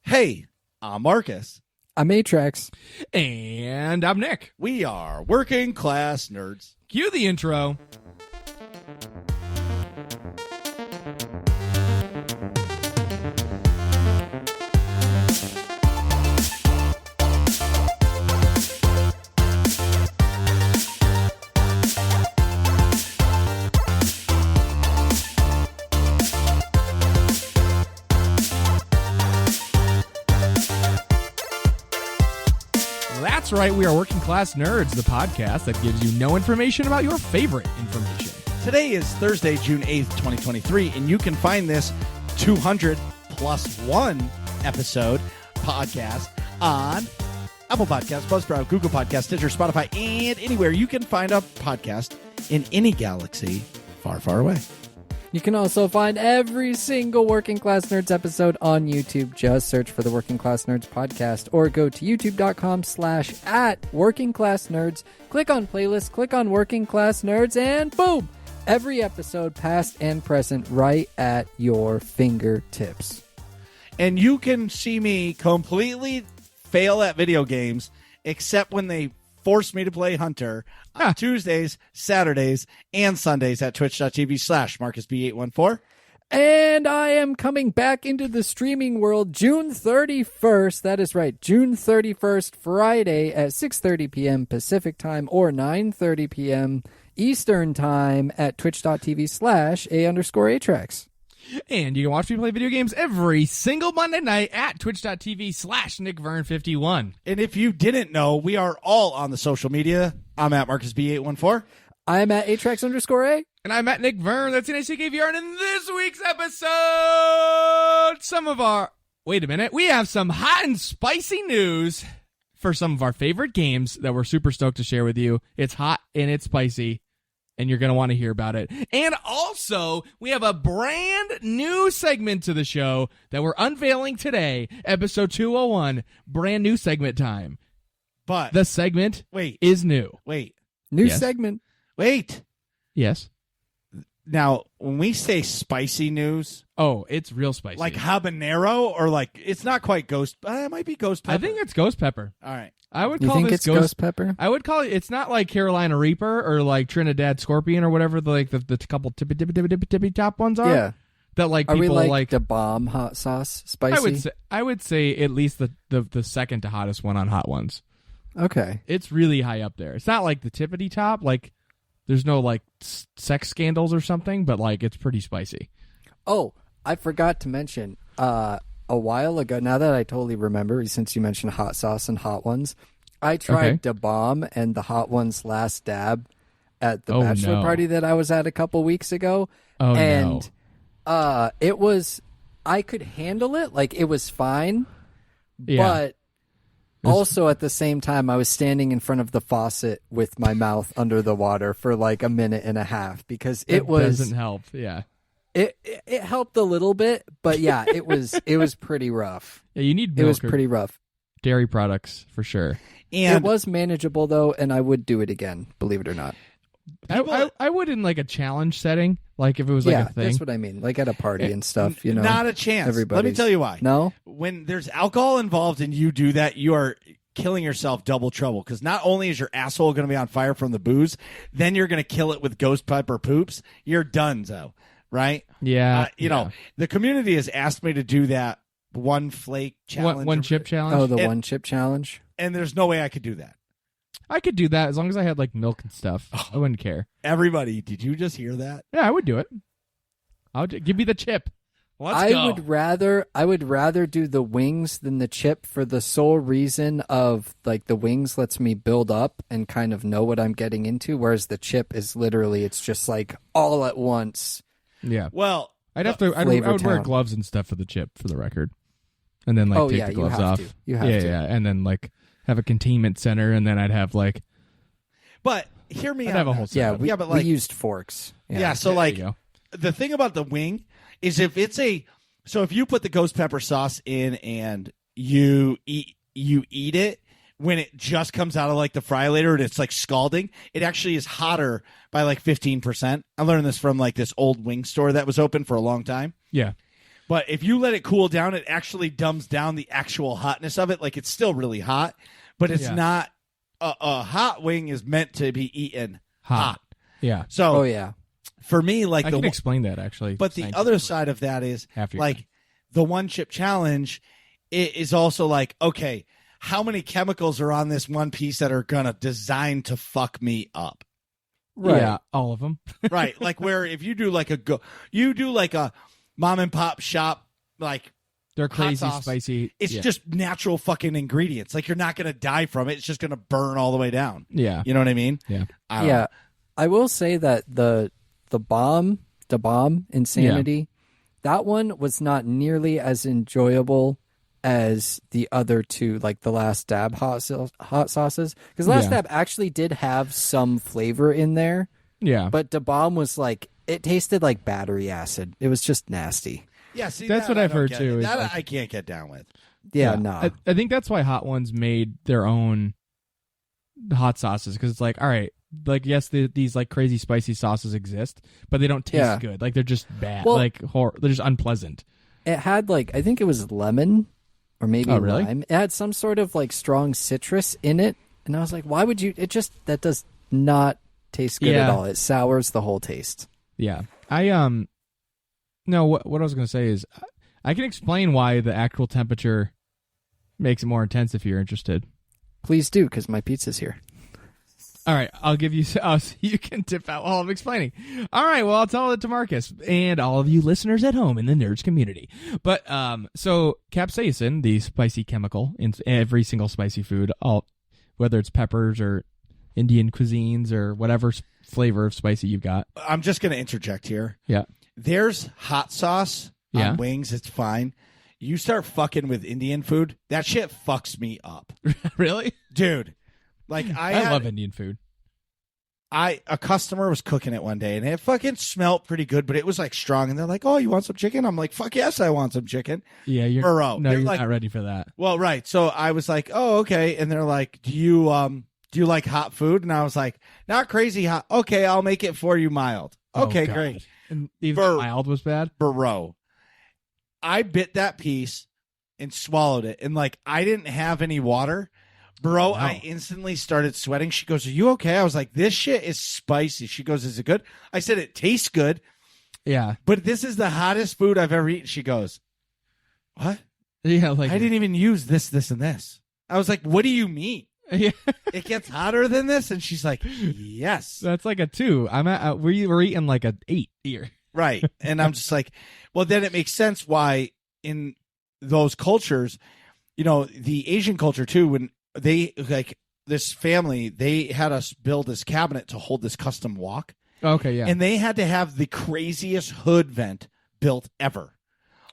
Hey, I'm Marcus. I'm Atrax. And I'm Nick. We are Working Class Nerds. Cue the intro. That's right, we are Working Class Nerds, the podcast that gives you no information about your favorite information. Today is Thursday, June 8th, 2023, and you can find this 200 plus one episode podcast on Apple Podcasts, Buzzsprout, Google Podcasts, Stitcher, Spotify, and anywhere you can find a podcast in any galaxy far, far away. You can also find every single Working Class Nerds episode on YouTube. Just search for the Working Class Nerds podcast or go to youtube.com/@workingclassnerds. Click on playlist, click on Working Class Nerds, and boom! Every episode, past and present, right at your fingertips. And you can see me completely fail at video games, except when they force me to play Hunter on Tuesdays, Saturdays, and Sundays at twitch.tv/MarcusB814. And I am coming back into the streaming world June 31st. That is right, June 31st, Friday at 6:30 p.m. Pacific time or 9:30 p.m. Eastern time at twitch.tv/A_Atrax. And you can watch me play video games every single Monday night at twitch.tv/NickVern51. And if you didn't know, we are all on the social media. I'm at MarcusB814. I'm at Atrax_A. And I'm at Nick Vern. That's NACKVR. And in this week's episode, we have some hot and spicy news for some of our favorite games that we're super stoked to share with you. It's hot and it's spicy, and you're going to want to hear about it. And also, we have a brand new segment to the show that we're unveiling today, episode 201, brand new segment time. But the segment is new. New segment. Yes. Now, when we say spicy news... Oh, it's real spicy. Like habanero or like... It's not quite ghost... it might be ghost pepper. I think it's ghost pepper. All right. I would you call think this it's ghost pepper? I would call it... It's not like Carolina Reaper or like Trinidad Scorpion or whatever the couple tippy top ones are. Yeah. That like are people we like the bomb hot sauce spicy? I would say at least the second to hottest one on hot ones. Okay. It's really high up there. It's not like the tippity top, like there's no like sex scandals or something, but like it's pretty spicy. Oh, I forgot to mention a while ago, now that I totally remember, since you mentioned hot sauce and hot ones, I tried Da Bomb and the hot ones last dab at the bachelor party that I was at a couple weeks ago. It was, I could handle it, like it was fine, but also, at the same time, I was standing in front of the faucet with my mouth under the water for like a minute and a half because it doesn't help. Yeah, it helped a little bit, but yeah, it was pretty rough. Yeah, you need milk. It was pretty rough. Dairy products for sure. And it was manageable though, and I would do it again, believe it or not. I would in like a challenge setting, like if it was like a thing. That's what I mean, like at a party and stuff. You know, not a chance. Let me tell you why. No, when there's alcohol involved and you do that, you are killing yourself double trouble because not only is your asshole going to be on fire from the booze, then you're going to kill it with ghost pepper poops. You're done, though, right? Yeah. You know, the community has asked me to do that one flake challenge, one chip challenge. Oh, the one chip challenge, and there's no way I could do that. I could do that as long as I had like milk and stuff. I wouldn't care. Everybody, did you just hear that? Yeah, I would do it. Give me the chip. Let's go. I would rather do the wings than the chip for the sole reason of like the wings lets me build up and kind of know what I'm getting into, whereas the chip is literally it's just like all at once. Yeah. Well, I would wear gloves and stuff for the chip, for the record, and then like take the gloves off. You have to. Yeah, and then like have a containment center, and then I'd have like. But hear me out. I'd have a whole setup. But we used forks. Yeah, so like the thing about the wing is if you put the ghost pepper sauce in and you eat it when it just comes out of like the fry later and it's like scalding, it actually is hotter by like 15%. I learned this from like this old wing store that was open for a long time. Yeah. But if you let it cool down, it actually dumbs down the actual hotness of it. Like, it's still really hot, but it's not a hot wing is meant to be eaten hot. Yeah. So, yeah. For me, like I can explain that actually. But the other side of that is like the one chip challenge. It is also like, okay, how many chemicals are on this one piece that are gonna design to fuck me up? Right. Yeah, all of them. Right. Like where if you do like a mom and pop shop, like they're crazy sauce, spicy. It's just natural fucking ingredients. Like you're not gonna die from it. It's just gonna burn all the way down. Yeah. You know what I mean? Yeah. I will say that the bomb insanity, that one was not nearly as enjoyable as the other two, like the Last Dab hot sauces, because Last Dab actually did have some flavor in there. Yeah, but the bomb was like, it tasted like battery acid. It was just nasty. Yeah, see, that's what I've heard too. That like, I can't get down with. Yeah, no. I think that's why Hot Ones made their own hot sauces, because it's like, all right, like yes, these like crazy spicy sauces exist, but they don't taste good. Like they're just bad. Well, like they're just unpleasant. It had like, I think it was lemon. Or maybe lime. It had some sort of like strong citrus in it, and I was like, "Why would you?" That does not taste good at all. It sours the whole taste. Yeah, no. What I was gonna say is, I can explain why the actual temperature makes it more intense if you're interested. Please do, because my pizza's here. All right, I'll give you so you can tip out while I'm explaining. All right, well, I'll tell it to Marcus and all of you listeners at home in the Nerds community. But so capsaicin, the spicy chemical in every single spicy food, whether it's peppers or Indian cuisines or whatever flavor of spicy you've got. I'm just going to interject here. Yeah. There's hot sauce on wings. It's fine. You start fucking with Indian food, that shit fucks me up. Really? Dude. Like I love Indian food. A customer was cooking it one day and it fucking smelled pretty good, but it was like strong. And they're like, "Oh, you want some chicken?" I'm like, "Fuck yes, I want some chicken." Yeah, you're like, not ready for that. Well, right. So I was like, "Oh, okay." And they're like, "Do you like hot food?" And I was like, "Not crazy hot. Okay, I'll make it for you mild." Okay, great. And even mild was bad, bro. I bit that piece and swallowed it, and like I didn't have any water. Bro, I instantly started sweating. She goes, "Are you okay?" I was like, "This shit is spicy." She goes, "Is it good?" I said, "It tastes good." Yeah. But this is the hottest food I've ever eaten. She goes, "What?" Yeah, like I didn't even use this, and this. I was like, "What do you mean?" Yeah. It gets hotter than this? And she's like, "Yes." That's like a 2. I'm at we're eating like a 8 here. Right. And I'm just like, well, then it makes sense why in those cultures, you know, the Asian culture too, when they like this family, they had us build this cabinet to hold this custom wok. Okay, yeah. And they had to have the craziest hood vent built ever.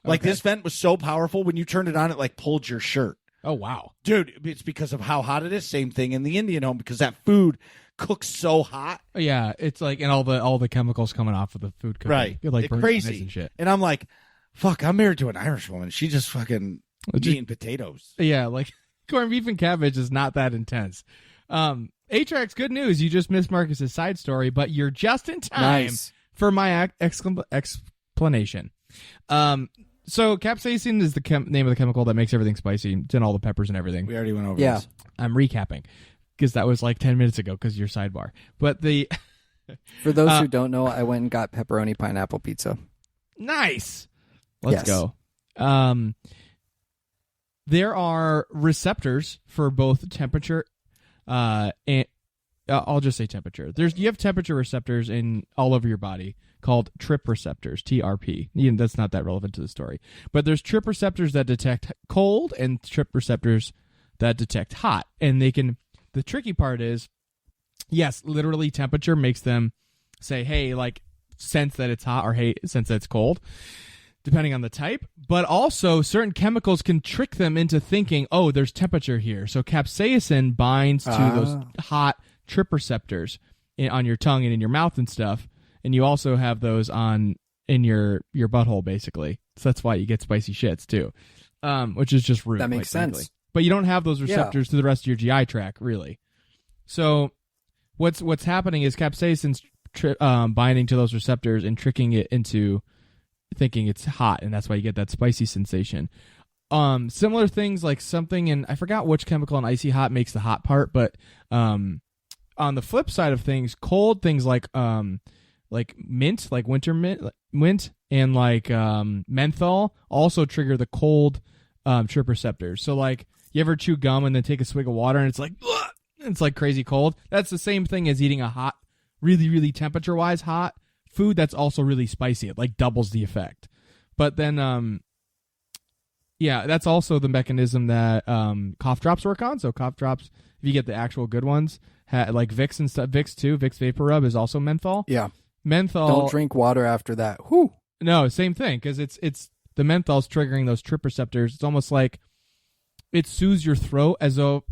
Like this vent was so powerful when you turned it on, it like pulled your shirt. Oh, wow. Dude, it's because of how hot it is. Same thing in the Indian home because that food cooks so hot. Yeah, it's like, and all the chemicals coming off of the food cooking. Right. You're like crazy and shit. And I'm like, fuck, I'm married to an Irish woman. She just fucking eating potatoes. Yeah, like corned beef and cabbage is not that intense. Atrax, good news. You just missed Marcus's side story, but you're just in time for my explanation. So capsaicin is the name of the chemical that makes everything spicy. It's in all the peppers and everything. We already went over this. I'm recapping because that was like 10 minutes ago because your sidebar. But the for those who don't know, I went and got pepperoni pineapple pizza. Nice. Let's go. There are receptors for both temperature and I'll just say temperature. You have temperature receptors in all over your body called TRP receptors, TRP. That's not that relevant to the story. But there's TRP receptors that detect cold and TRP receptors that detect hot. And the tricky part is, yes, literally temperature makes them say, hey, like sense that it's hot or hey, sense that it's cold, depending on the type. But also certain chemicals can trick them into thinking, oh, there's temperature here. So capsaicin binds to those hot TRP receptors on your tongue and in your mouth and stuff. And you also have those in your butthole, basically. So that's why you get spicy shits, too, which is just rude. That makes sense. But you don't have those receptors to the rest of your GI tract, really. So what's happening is capsaicin's binding to those receptors and tricking it into thinking it's hot, and that's why you get that spicy sensation. Similar things like something in, I forgot which chemical in Icy Hot makes the hot part, but on the flip side of things, cold things like mint, like winter mint, and like menthol also trigger the cold trip receptors. So like, you ever chew gum and then take a swig of water and it's like, ugh, it's like crazy cold? That's the same thing as eating a hot, really, really temperature-wise hot food that's also really spicy. It like doubles the effect. But then, yeah, that's also the mechanism that cough drops work on. So cough drops, if you get the actual good ones, like Vicks and stuff, Vicks too, Vicks Vapor Rub is also menthol. Yeah. Menthol. Don't drink water after that. Whew. No, same thing, because it's the menthol's triggering those trip receptors. It's almost like it soothes your throat as though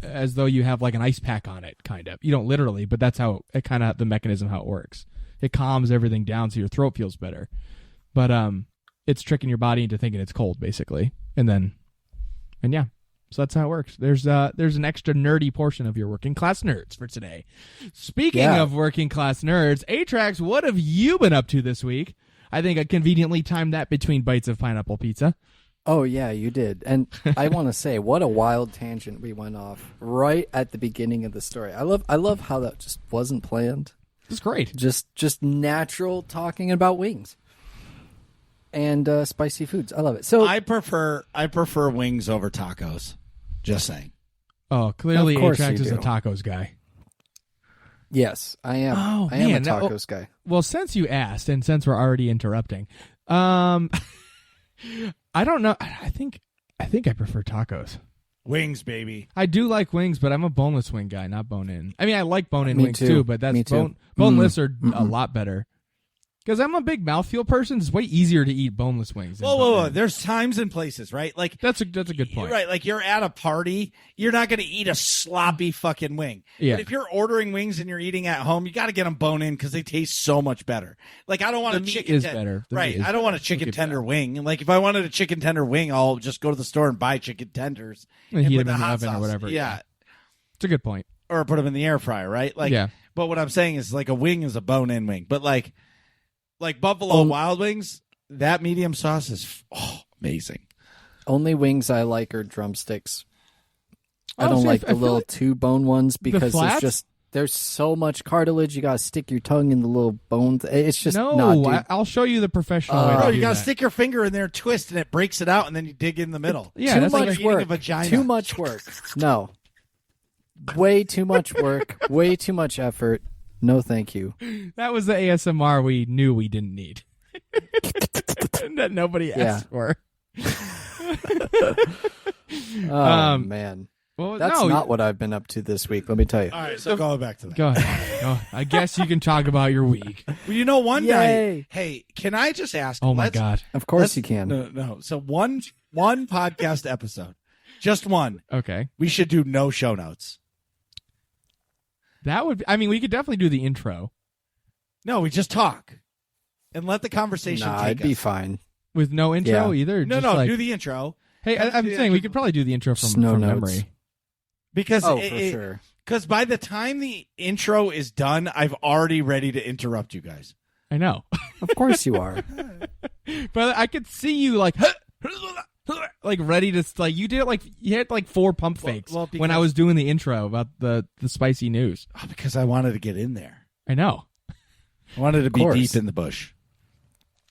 you have like an ice pack on it, kind of. You don't literally, but that's how it kind of the mechanism how it works. It calms everything down so your throat feels better. But it's tricking your body into thinking it's cold, basically. And yeah. So that's how it works. There's an extra nerdy portion of your working class nerds for today. Speaking of working class nerds, Atrax, what have you been up to this week? I think I conveniently timed that between bites of pineapple pizza. Oh, yeah, you did. And I want to say, what a wild tangent we went off right at the beginning of the story. I love how that just wasn't planned. It's great. Just natural talking about wings and spicy foods. I love it. So I prefer wings over tacos. Just saying. Oh, clearly Of course Atrax you is a do. tacos guy. yes, I am. Oh, I am a man, tacos guy. Well, since you asked, and since we're already interrupting, I don't know. I think I prefer tacos. Wings, baby. I do like wings, but I'm a boneless wing guy, not bone-in. I mean, I like bone-in Me wings too. but that's Me too. boneless are a lot better. Because I'm a big mouthfeel person, it's way easier to eat boneless wings. Than Whoa. bone-in. There's times and places, right? Like That's a good point. Right, like you're at a party, you're not going to eat a sloppy fucking wing. Yeah. But if you're ordering wings and you're eating at home, you got to get them bone in because they taste so much better. Like I don't want The a meat chicken is better. The right, meat is I don't want a chicken wicked tender wing. Like if I wanted a chicken tender wing, I'll just go to the store and buy chicken tenders And heat put them in the hot oven or sauce. whatever. Yeah, It's a good point. or put them in the air fryer, right? Like, Yeah. But what I'm saying is, like, a wing is a bone-in wing, but like Buffalo Wild Wings, that medium sauce is amazing. Only wings I like are drumsticks. I Oh, don't see, like I the feel little like 2-bone ones because flats? there's so much cartilage. You gotta stick your tongue in the little bones. It's just No, dude. I'll show you the professional way to Bro, do you got to that. stick your finger in there, twist, and it breaks it out, and then you dig in the middle. Yeah, too that's like much eating a work. vagina. Too much work. No, way too much work. Way too much effort. No, thank you. That was the ASMR we knew we didn't need. That nobody asked for. Oh man, Well, that's no, not what I've been up to this week. Let me tell you. All right, so going back to that. Go ahead. Go. I guess you can talk about your week. Well, you know, one Yay. night, hey, can I just ask? Oh my let's- God. Of course let's- you can. No. So one podcast episode, just one. Okay. We should do no show notes. That would be, I mean, we could definitely do the intro No, we just talk and let the conversation Nah, take I'd be us. fine. with no intro Yeah. either. No, just no, like, do the intro hey, I'm do the saying we intro. could probably do the intro Just from no notes. memory. because Oh, for sure. Because by the time the intro is done, I've already ready to interrupt you guys. I know. Of course you are. But I could see you like ready to like you did it like you had like 4 pump fakes well, when I because- was doing the intro about the spicy news. Oh, because I wanted to get in there. I know. I wanted to be course. deep in the bush.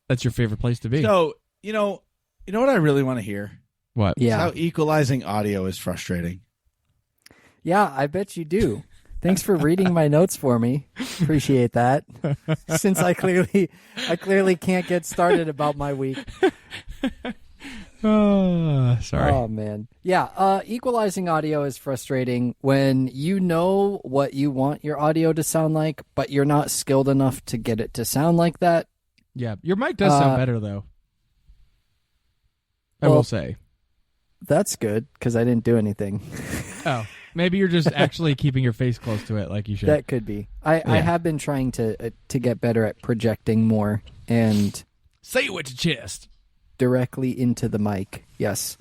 That's your favorite place to be. So, you know what I really want to hear? What? Is Yeah. how equalizing audio is frustrating. Yeah, I bet you do. Thanks for reading my notes for me. Appreciate that. Since I clearly can't get started about my week. Oh, sorry. Oh man. Yeah, equalizing audio is frustrating when you know what you want your audio to sound like, but you're not skilled enough to get it to sound like that. Yeah, your mic does sound better though. I will say. That's good because I didn't do anything. Oh, maybe you're just actually keeping your face close to it like you should. That could be. I have been trying to get better at projecting more and Say it with your chest. directly into the mic. Yes.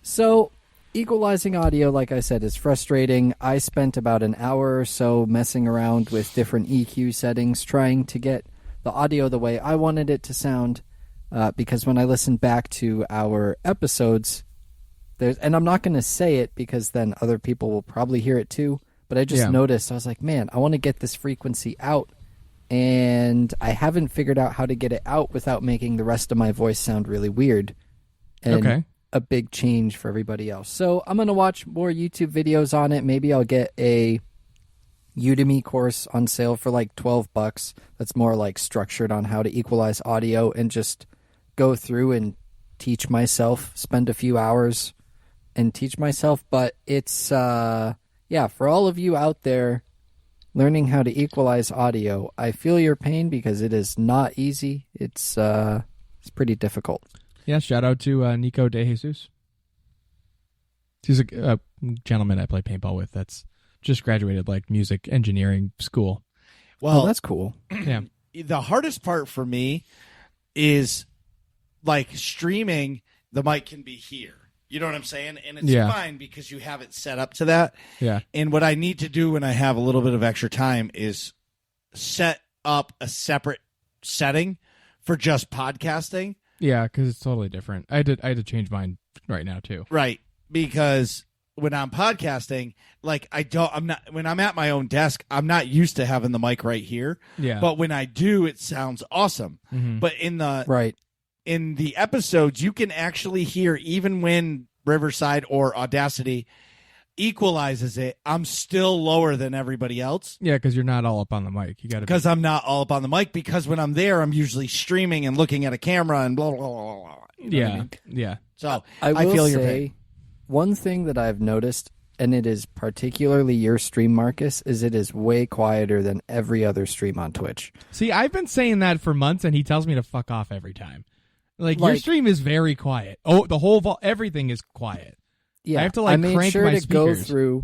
So, equalizing audio, like I said, is frustrating. I spent about an hour or so messing around with different EQ settings, trying to get the audio the way I wanted it to sound. because when I listen back to our episodes, and I'm not going to say it because then other people will probably hear it too, but I just noticed, I was like, man, I want to get this frequency out, and I haven't figured out how to get it out without making the rest of my voice sound really weird. And a big change for everybody else. So I'm going to watch more YouTube videos on it. Maybe I'll get a Udemy course on sale for like $12 that's more like structured on how to equalize audio, and just go through and teach myself, spend a few hours and teach myself. But it's for all of you out there learning how to equalize audio, I feel your pain because it is not easy. It's pretty difficult. Yeah, shout out to Nico De Jesus. He's a gentleman I play paintball with that's just graduated like music engineering school. Well, that's cool. Yeah. The hardest part for me is like streaming, the mic can be here. You know what I'm saying? And it's fine because you have it set up to that. Yeah. And what I need to do when I have a little bit of extra time is set up a separate setting for just podcasting. Yeah, because it's totally different. I had to change mine right now too. Right. Because when I'm podcasting, like when I'm at my own desk, I'm not used to having the mic right here. Yeah. But when I do, it sounds awesome. Mm-hmm. But in the episodes, you can actually hear, even when Riverside or Audacity equalizes it, I'm still lower than everybody else. Yeah, because you're not all up on the mic. You got to because I'm not all up on the mic, because when I'm there, I'm usually streaming and looking at a camera and blah blah blah blah. You know what I mean? Yeah. So I will feel your say pain. One thing that I've noticed, and it is particularly your stream, Marcus, is it is way quieter than every other stream on Twitch. See, I've been saying that for months, and he tells me to fuck off every time. Like your stream is very quiet. Oh, the whole everything is quiet. Yeah, I have to like made crank sure my to speakers. go through.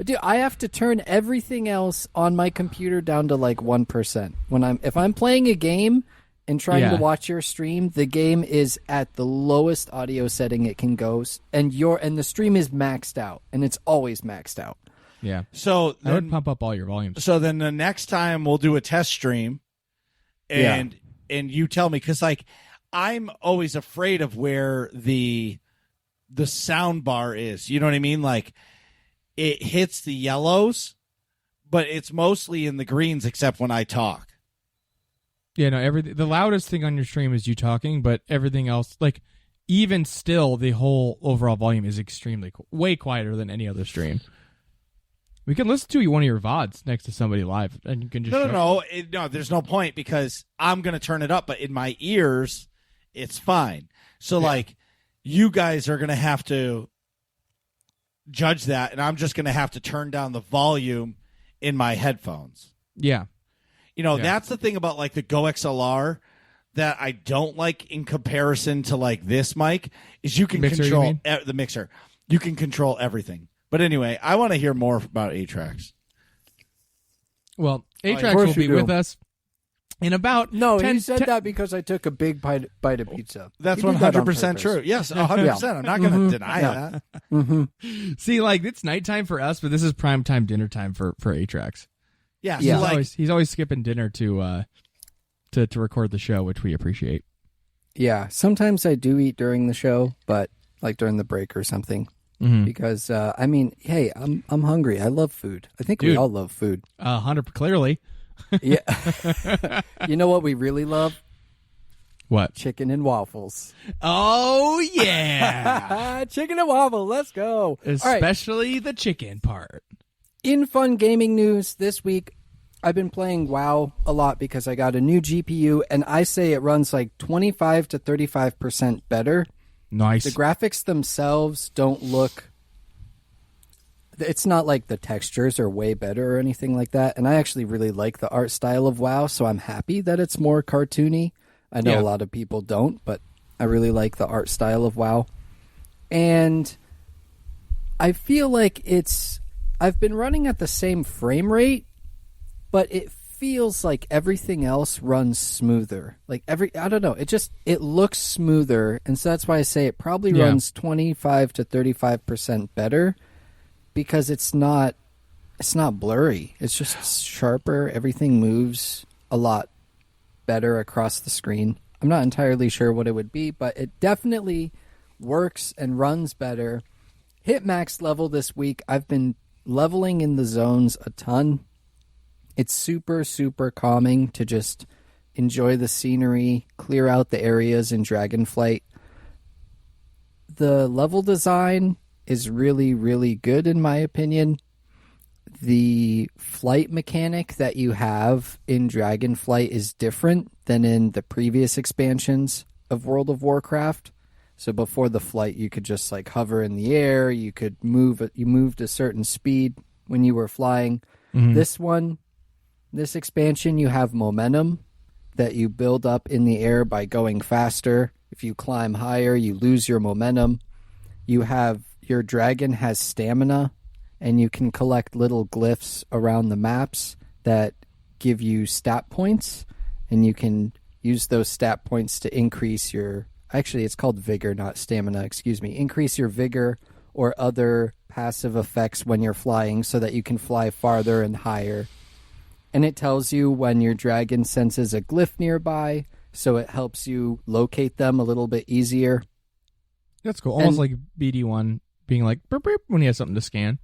Dude, I have to turn everything else on my computer down to like 1%. If I'm playing a game and trying to watch your stream, the game is at the lowest audio setting it can go, and the stream is maxed out, and it's always maxed out. Yeah. So I would pump up all your volumes. So then the next time we'll do a test stream, and you tell me, because like I'm always afraid of where the sound bar is. You know what I mean? Like it hits the yellows, but it's mostly in the greens except when I talk. Yeah, no, the loudest thing on your stream is you talking, but everything else, like even still, the whole overall volume is extremely way quieter than any other stream. We can listen to one of your VODs next to somebody live, and you can just no. There's no point, because I'm gonna turn it up, but in my ears, it's fine. So like, you guys are gonna have to judge that, and I'm just gonna have to turn down the volume in my headphones. Yeah. That's the thing about like the Go XLR that I don't like in comparison to like this mic, is you can control the mixer. You can control everything. But anyway, I want to hear more about A-Tracks. Well, A-Tracks will be with us in about he said that because I took a big bite of pizza. That's 100% true. Yes, 100%. I'm not going to deny that. Mm-hmm. See, like, it's nighttime for us, but this is prime time dinner time for A-Tracks. Yeah, he's always skipping dinner to record the show, which we appreciate. Yeah, sometimes I do eat during the show, but like during the break or something. Mm-hmm. Because hey, I'm hungry. I love food. I think we all love food. 100 clearly. Yeah. You know what we really love? What? Chicken and waffles. Oh yeah. Chicken and waffles. Let's go. Especially the chicken part. In fun gaming news this week, I've been playing WoW a lot because I got a new GPU, and I say it runs like 25 to 35% better. Nice. The graphics themselves don't look... It's not like the textures are way better or anything like that, and I actually really like the art style of WoW, so I'm happy that it's more cartoony. I know a lot of people don't, but I really like the art style of WoW. And I feel like I've been running at the same frame rate, but it feels like everything else runs smoother. Like I don't know, it looks smoother, and so that's why I say it probably runs 25 to 35% better, because it's not blurry. It's just sharper. Everything moves a lot better across the screen. I'm not entirely sure what it would be, but it definitely works and runs better. Hit max level this week. I've been leveling in the zones a ton. It's super, super calming to just enjoy the scenery, clear out the areas in Dragonflight. The level design is really, really good in my opinion. The flight mechanic that you have in Dragonflight is different than in the previous expansions of World of Warcraft. So before the flight, you could just like hover in the air. You could move. You moved a certain speed when you were flying. Mm-hmm. This expansion, you have momentum that you build up in the air by going faster. If you climb higher, you lose your momentum. Your dragon has stamina, and you can collect little glyphs around the maps that give you stat points, and you can use those stat points to increase your... Actually, it's called vigor, not stamina, excuse me. Increase your vigor or other passive effects when you're flying so that you can fly farther and higher. And it tells you when your dragon senses a glyph nearby, so it helps you locate them a little bit easier. That's cool. Almost like BD1 being like, burp, burp, when he has something to scan.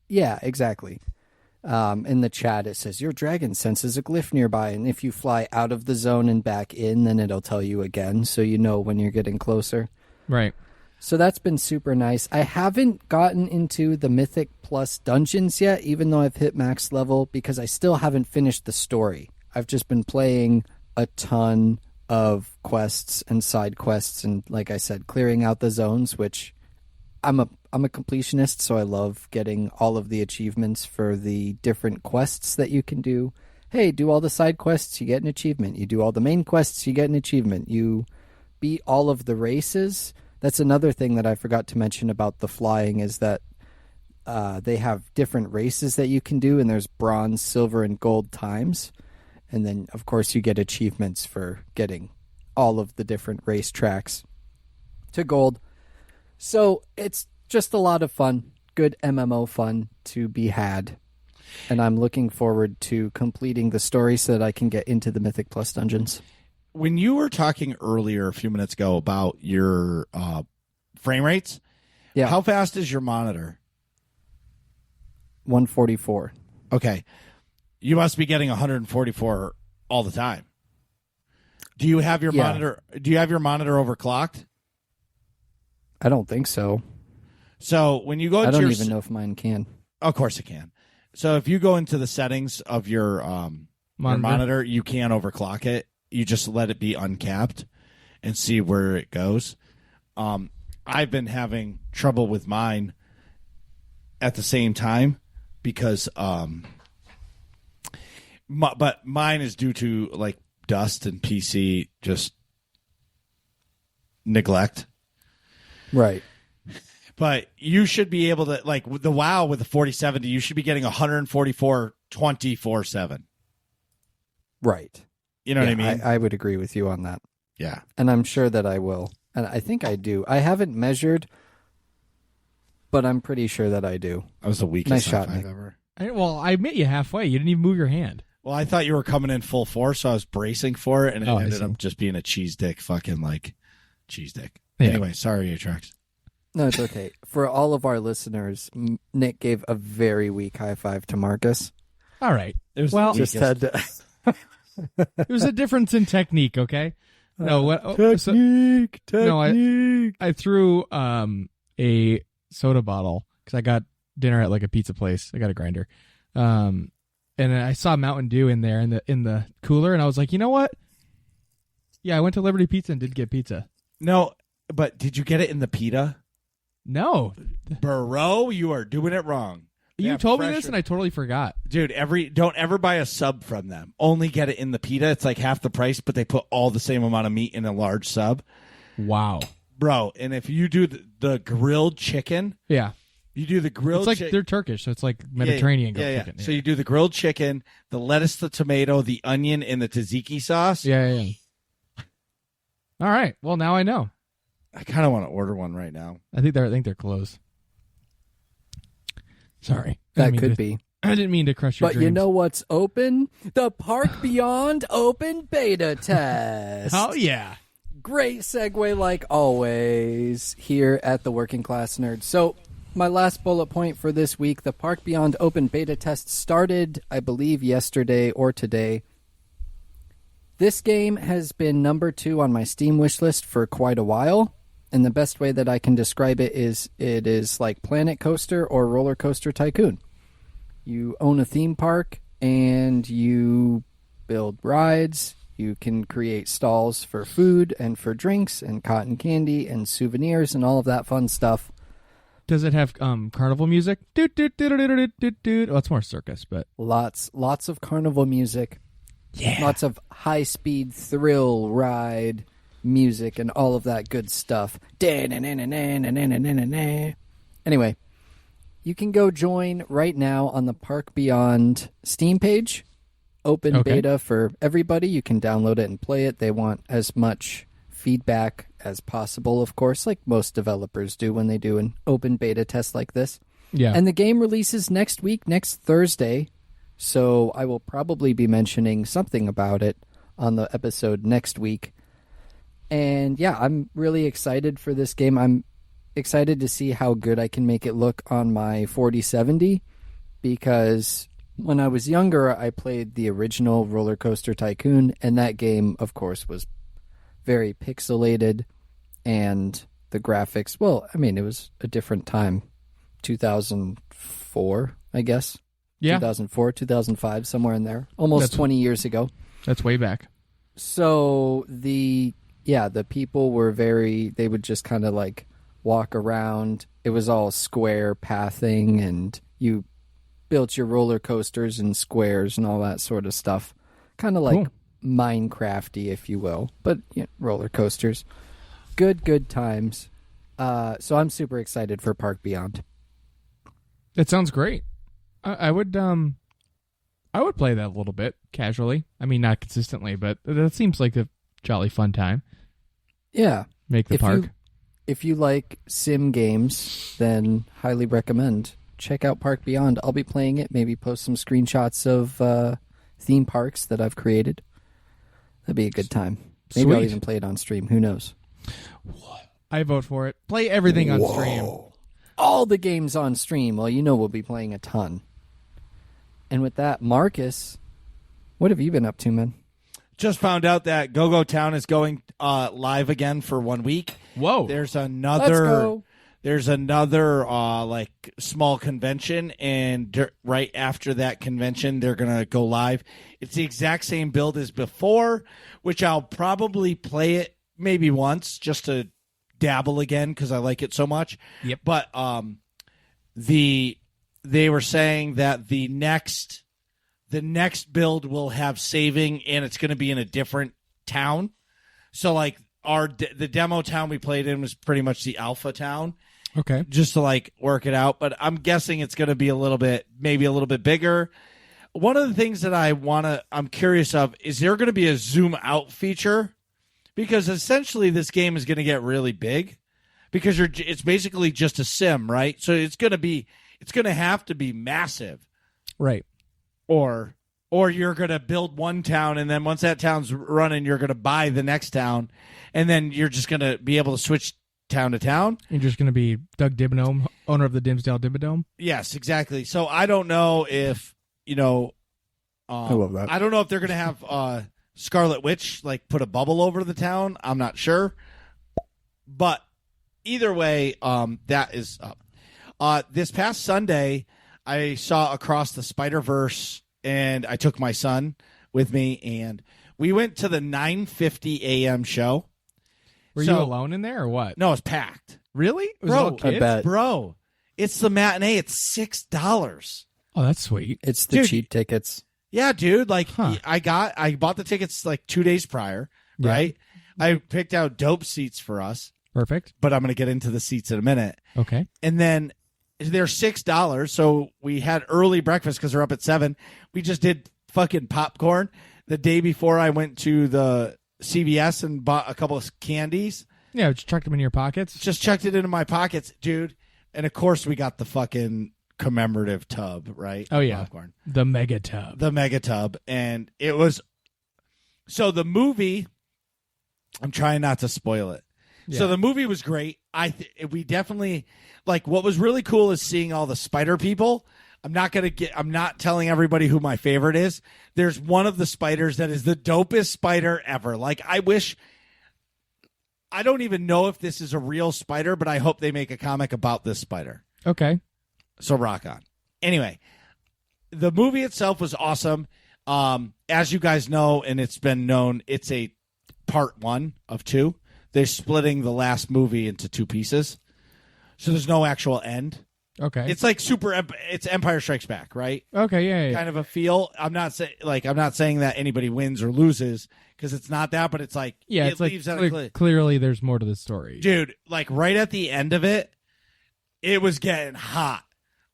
Yeah, exactly. In the chat, it says, your dragon senses a glyph nearby, and if you fly out of the zone and back in, then it'll tell you again, so you know when you're getting closer. Right. So that's been super nice. I haven't gotten into the Mythic Plus dungeons yet, even though I've hit max level, because I still haven't finished the story. I've just been playing a ton of quests and side quests, and like I said, clearing out the zones, which I'm a completionist, so I love getting all of the achievements for the different quests that you can do. Hey, do all the side quests, you get an achievement. You do all the main quests, you get an achievement. You beat all of the races. That's another thing that I forgot to mention about the flying is that they have different races that you can do, and there's bronze, silver, and gold times. And then, of course, you get achievements for getting all of the different race tracks to gold. So it's just a lot of fun, good MMO fun to be had. And I'm looking forward to completing the story so that I can get into the Mythic Plus dungeons. When you were talking earlier a few minutes ago about your frame rates, yeah, how fast is your monitor? 144. Okay. You must be getting 144 all the time. Do you have your monitor? Do you have your monitor overclocked? I don't think so. So when you go, I don't even know if mine can. Of course it can. So if you go into the settings of your monitor, you can overclock it. You just let it be uncapped and see where it goes. I've been having trouble with mine at the same time because, but mine is due to like dust and PC just neglect. Right. But you should be able to, like with the WoW with the 4070, you should be getting 144 24/7. Right. You know what I mean? I would agree with you on that. Yeah. And I'm sure that I will. And I think I do. I haven't measured, but I'm pretty sure that I do. That was the weakest nice shot, I've ever. I met you halfway. You didn't even move your hand. Well, I thought you were coming in full force, so I was bracing for it, and it I ended see. up just being a cheese dick, fucking like cheese dick. Yeah. Anyway, sorry, Atrax. No, it's okay. For all of our listeners, Nick gave a very weak high five to Marcus. All right. It was Well, the Just weakest. had to. There's a difference in technique, okay? No, what? Technique. No, I threw a soda bottle because I got dinner at like a pizza place. I got a grinder, and I saw Mountain Dew in there in the cooler, and I was like, you know what? Yeah, I went to Liberty Pizza and did get pizza. No, but did you get it in the pita? No, Bro, you are doing it wrong. you told me this, and I totally forgot. Dude, don't ever buy a sub from them. Only get it in the pita. It's like half the price, but they put all the same amount of meat in a large sub. Wow, Bro, and if you do the grilled chicken, yeah, you do the grilled it's like they're Turkish, so it's like Mediterranean chicken. So you do the grilled chicken, the lettuce, the tomato, the onion, and the tzatziki sauce. Yeah. All right. Well, now I know. I kind of want to order one right now. I think they're closed. Sorry. That could be. I didn't mean to crush your But dreams. you know what's open? The Park Beyond Open Beta Test. Oh, yeah. Great segue, like always, here at the Working Class Nerd. So, my last bullet point for this week, the Park Beyond Open Beta Test started, I believe, yesterday or today. This game has been number 2 on my Steam wishlist for quite a while, and the best way that I can describe it is like Planet Coaster or Roller Coaster Tycoon. You own a theme park, and you build rides. You can create stalls for food and for drinks and cotton candy and souvenirs and all of that fun stuff. Does it have carnival music? Doot, doot, doot, doot, doot, doot, doot. Well, it's more circus, but... Lots of carnival music. Yeah. Lots of high-speed thrill ride music and all of that good stuff. Anyway, you can go join right now on the Park Beyond Steam page. Open beta for everybody. You can download it and play it. They want as much feedback as possible, of course, like most developers do when they do an open beta test like this. Yeah. And the game releases next week, next Thursday. So I will probably be mentioning something about it on the episode next week. And yeah, I'm really excited for this game. I'm excited to see how good I can make it look on my 4070, because when I was younger, I played the original Roller Coaster Tycoon, and that game, of course, was very pixelated, and the graphics, well, I mean, it was a different time. 2004, I guess. Yeah. 2004, 2005, somewhere in there. Almost 20 years ago. That's way back. So the people were they would just kind of like walk around. It was all square pathing, and you built your roller coasters in squares and all that sort of stuff. Kind of like Minecrafty, if you will, but roller coasters. Good times. So I'm super excited for Park Beyond. It sounds great. I would play that a little bit casually. I mean, not consistently, but that seems like a jolly fun time. Yeah. Make the park. If you like sim games, then highly recommend. Check out Park Beyond. I'll be playing it. Maybe post some screenshots of theme parks that I've created. That'd be a good time. Maybe I'll even play it on stream. Who knows? I vote for it. Play everything on stream. All the games on stream. Well, we'll be playing a ton. And with that, Marcus, what have you been up to, man? Just found out that Go-Go Town is going live again for 1 week. Whoa. There's Let's another go. like small convention, and right after that convention they're going to go live. It's the exact same build as before, which I'll probably play it maybe once just to dabble again because I like it so much. Yep. But they were saying that the next build will have saving, and it's going to be in a different town. So like the demo town we played in was pretty much the alpha town. Okay. Just to like work it out, but I'm guessing it's going to be maybe a little bit bigger. One of the things that I'm curious of, is there going to be a zoom out feature? Because essentially this game is going to get really big because it's basically just a sim, right? So it's going to have to be massive. Right. Or you're going to build one town, and then once that town's running, you're going to buy the next town, and then you're just going to be able to switch town to town. You're just going to be Doug Dimmadome, owner of the Dimsdale Dimmadome? Yes, exactly. So I don't know if, I love that. I don't know if they're going to have Scarlet Witch like put a bubble over the town. I'm not sure. But either way, that is up. This past Sunday, I saw Across the Spider-Verse, and I took my son with me, and we went to the 9:50 a.m. show. Were you alone in there or what? No, it's packed. Really? It was Bro, all kids? I bet. Bro, it's the matinee. It's $6. Oh, that's sweet. It's the cheap tickets. Yeah, dude. Like, I bought the tickets like 2 days prior, right? I picked out dope seats for us. Perfect. But I'm going to get into the seats in a minute. Okay. And then they're $6. So we had early breakfast because they're up at 7. We just did fucking popcorn. The day before I went to the CVS and bought a couple of candies. Yeah, just chucked them in your pockets. Just chucked it into my pockets, dude. And of course we got the fucking commemorative tub, right? Oh yeah, popcorn, the mega tub. And it was so the movie. I'm trying not to spoil it. Yeah. So the movie was great. We definitely like. What was really cool is seeing all the spider people. I'm not telling everybody who my favorite is. There's one of the spiders that is the dopest spider ever. Like I don't even know if this is a real spider, but I hope they make a comic about this spider. Okay. So rock on. Anyway, the movie itself was awesome. As you guys know, and it's been known, it's a part 1 of 2. They're splitting the last movie into 2 pieces. So there's no actual end. Okay. It's like it's Empire Strikes Back, right? Okay, yeah. Kind of a feel. I'm not saying that anybody wins or loses because it's not that, but it's like it leaves like clearly there's more to the story. Dude, like right at the end of it, it was getting hot.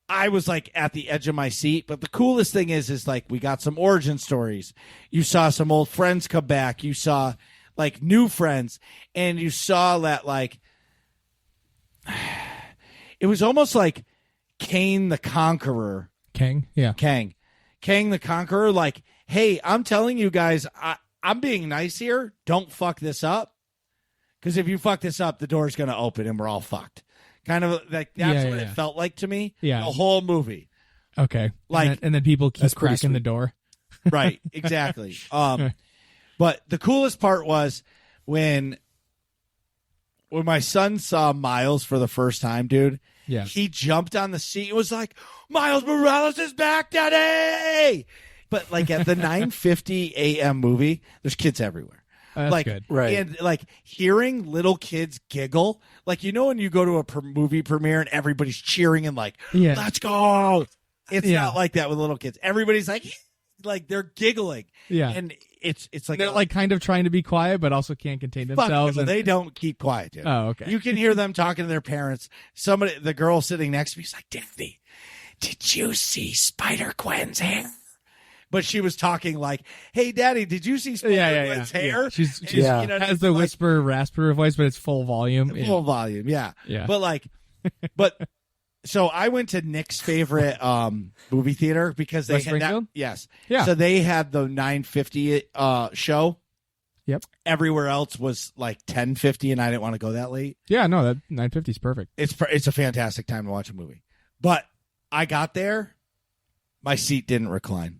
I was like at the edge of my seat, but the coolest thing is like we got some origin stories. You saw some old friends come back. You saw like new friends, and you saw that like it was almost like Kang the Conqueror. Kang the Conqueror. Like, hey, I'm telling you guys, I'm being nice here. Don't fuck this up, because if you fuck this up, the door's gonna open and we're all fucked. Kind of like that's what it felt like to me. Yeah, the whole movie. Okay, like, and then people keep cracking the door. Right, exactly. But the coolest part was when my son saw Miles for the first time, dude. Yeah, he jumped on the seat. It was like, Miles Morales is back, Daddy. But like at the 9:50 a.m. movie, there's kids everywhere. That's like good. Right. And like hearing little kids giggle, like when you go to a movie premiere and everybody's cheering and like, let's go. It's not like that with little kids. Everybody's like they're giggling. Yeah. And it's like they're like kind of trying to be quiet, but also can't contain themselves. And they don't keep quiet, dude. Oh, okay. You can hear them talking to their parents. The girl sitting next to me is like, Daddy, did you see Spider-Gwen's hair? But she was talking like, "Hey, Daddy, did you see Spider-Gwen's hair?" Yeah. She's has the whisper, raspy voice, but it's full volume. Full volume, yeah. But so I went to Nick's favorite movie theater because they West had Springfield? that. Yes, yeah. So they had the 9:50 show. Yep. Everywhere else was like 10:50, and I didn't want to go that late. Yeah, no, that 9:50 is perfect. It's a fantastic time to watch a movie. But I got there, my seat didn't recline.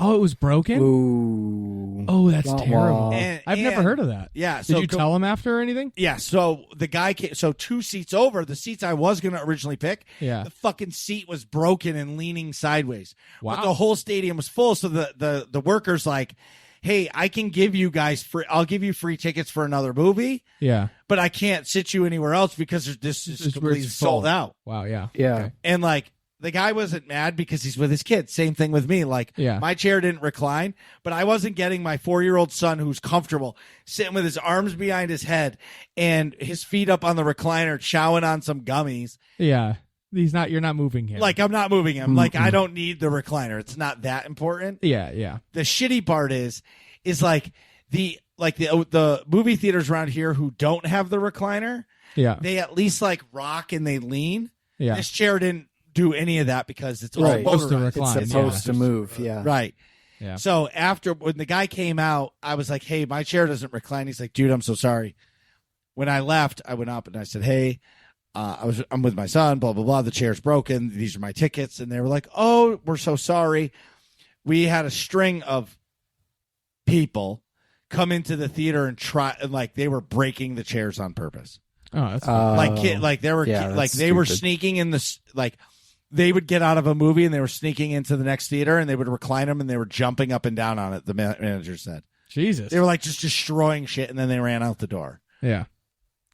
Oh, it was broken? Ooh. Oh, that's terrible. And, I've never heard of that. Yeah. Did you tell him after or anything? Yeah. So the guy came, 2 seats over, the seats I was going to originally pick, the fucking seat was broken and leaning sideways. Wow. But the whole stadium was full. So the workers like, hey, I can give you guys I'll give you free tickets for another movie. Yeah. But I can't sit you anywhere else because this is completely sold out. Wow. Yeah. Yeah. Okay. And like, the guy wasn't mad because he's with his kids. Same thing with me. Like, my chair didn't recline, but I wasn't getting my 4-year-old son who's comfortable sitting with his arms behind his head and his feet up on the recliner, chowing on some gummies. Yeah. You're not moving him. Like, I'm not moving him. Mm-hmm. Like, I don't need the recliner. It's not that important. Yeah. Yeah. The shitty part is like the movie theaters around here who don't have the recliner. Yeah. They at least like rock and they lean. Yeah. This chair didn't do any of that because it's right. all supposed to recline. It's supposed to move. Yeah. Right. Yeah. So when the guy came out, I was like, "Hey, my chair doesn't recline." He's like, "Dude, I'm so sorry." When I left, I went up and I said, "Hey, I'm with my son. Blah blah blah. The chair's broken. These are my tickets." And they were like, "Oh, we're so sorry." We had a string of people come into the theater and try, and like they were breaking the chairs on purpose. Oh, that's they were sneaking in they would get out of a movie and they were sneaking into the next theater and they would recline them and they were jumping up and down on it. The manager said, Jesus, they were like just destroying shit and then they ran out the door. Yeah.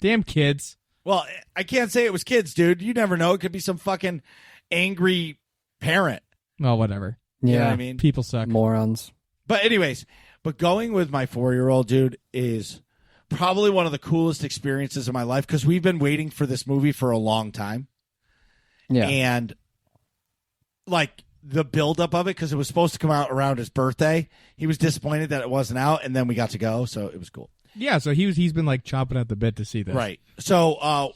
Damn kids. Well, I can't say it was kids, dude. You never know. It could be some fucking angry parent. Well, whatever. Yeah. You know what I mean? People suck. Morons. But anyways, going with my 4-year-old, dude, is probably one of the coolest experiences of my life because we've been waiting for this movie for a long time. Yeah. And like the buildup of it, because it was supposed to come out around his birthday. He was disappointed that it wasn't out, and then we got to go, so it was cool. Yeah, so he's been like chomping at the bit to see this. Right. So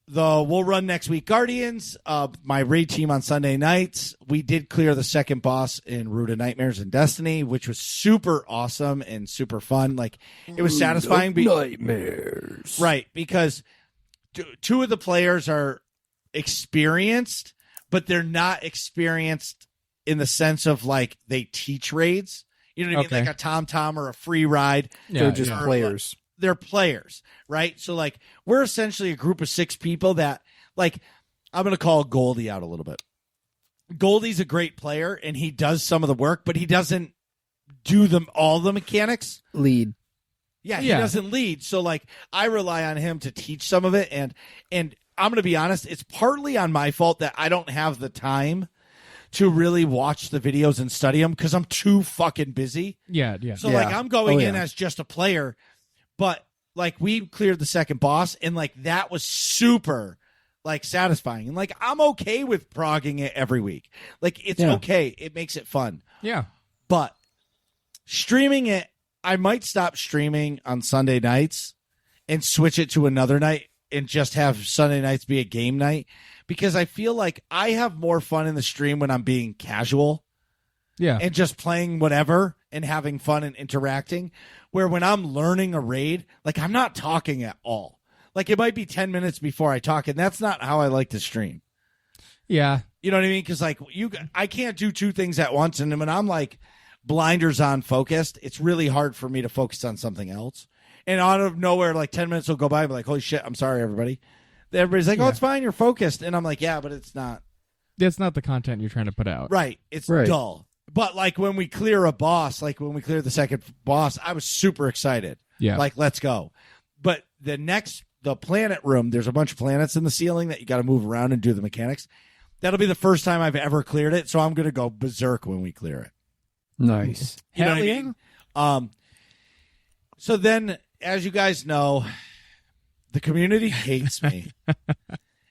we'll run next week Guardians. My raid team on Sunday nights. We did clear the second boss in Root of Nightmares and Destiny, which was super awesome and super fun. Like, it was satisfying. Nightmares. Right, because two of the players are experienced, but they're not experienced in the sense of like they teach raids. You know what I mean? Like a Tom or a free ride. Yeah, they're just players. They're players, right? So like we're essentially a group of 6 people that, like, I'm going to call Goldie out a little bit. Goldie's a great player and he does some of the work, but he doesn't do all the mechanics. Lead. Yeah, he doesn't lead. So like I rely on him to teach some of it, and I'm going to be honest, it's partly on my fault that I don't have the time to really watch the videos and study them because I'm too fucking busy. Yeah. So like I'm going in as just a player, but like we cleared the second boss and like that was super like satisfying. And like I'm okay with progging it every week. Like it's okay. It makes it fun. Yeah. But streaming it, I might stop streaming on Sunday nights and switch it to another night and just have Sunday nights be a game night, because I feel like I have more fun in the stream when I'm being casual. Yeah. And just playing whatever and having fun and interacting, where when I'm learning a raid, like I'm not talking at all. Like it might be 10 minutes before I talk, and that's not how I like to stream. Yeah. You know what I mean? Because like I can't do 2 things at once, and when I'm like blinders on focused, it's really hard for me to focus on something else. And out of nowhere, like 10 minutes will go by, and be like, holy shit, I'm sorry, everybody. Everybody's like, oh, it's fine, you're focused. And I'm like, yeah, but it's not. That's not the content you're trying to put out. Right. It's dull. But like when we clear a boss, like when we clear the second boss, I was super excited. Yeah. Like, let's go. But the planet room, there's a bunch of planets in the ceiling that you got to move around and do the mechanics. That'll be the first time I've ever cleared it. So I'm going to go berserk when we clear it. Nice. You know what I mean? So then, as you guys know, the community hates me.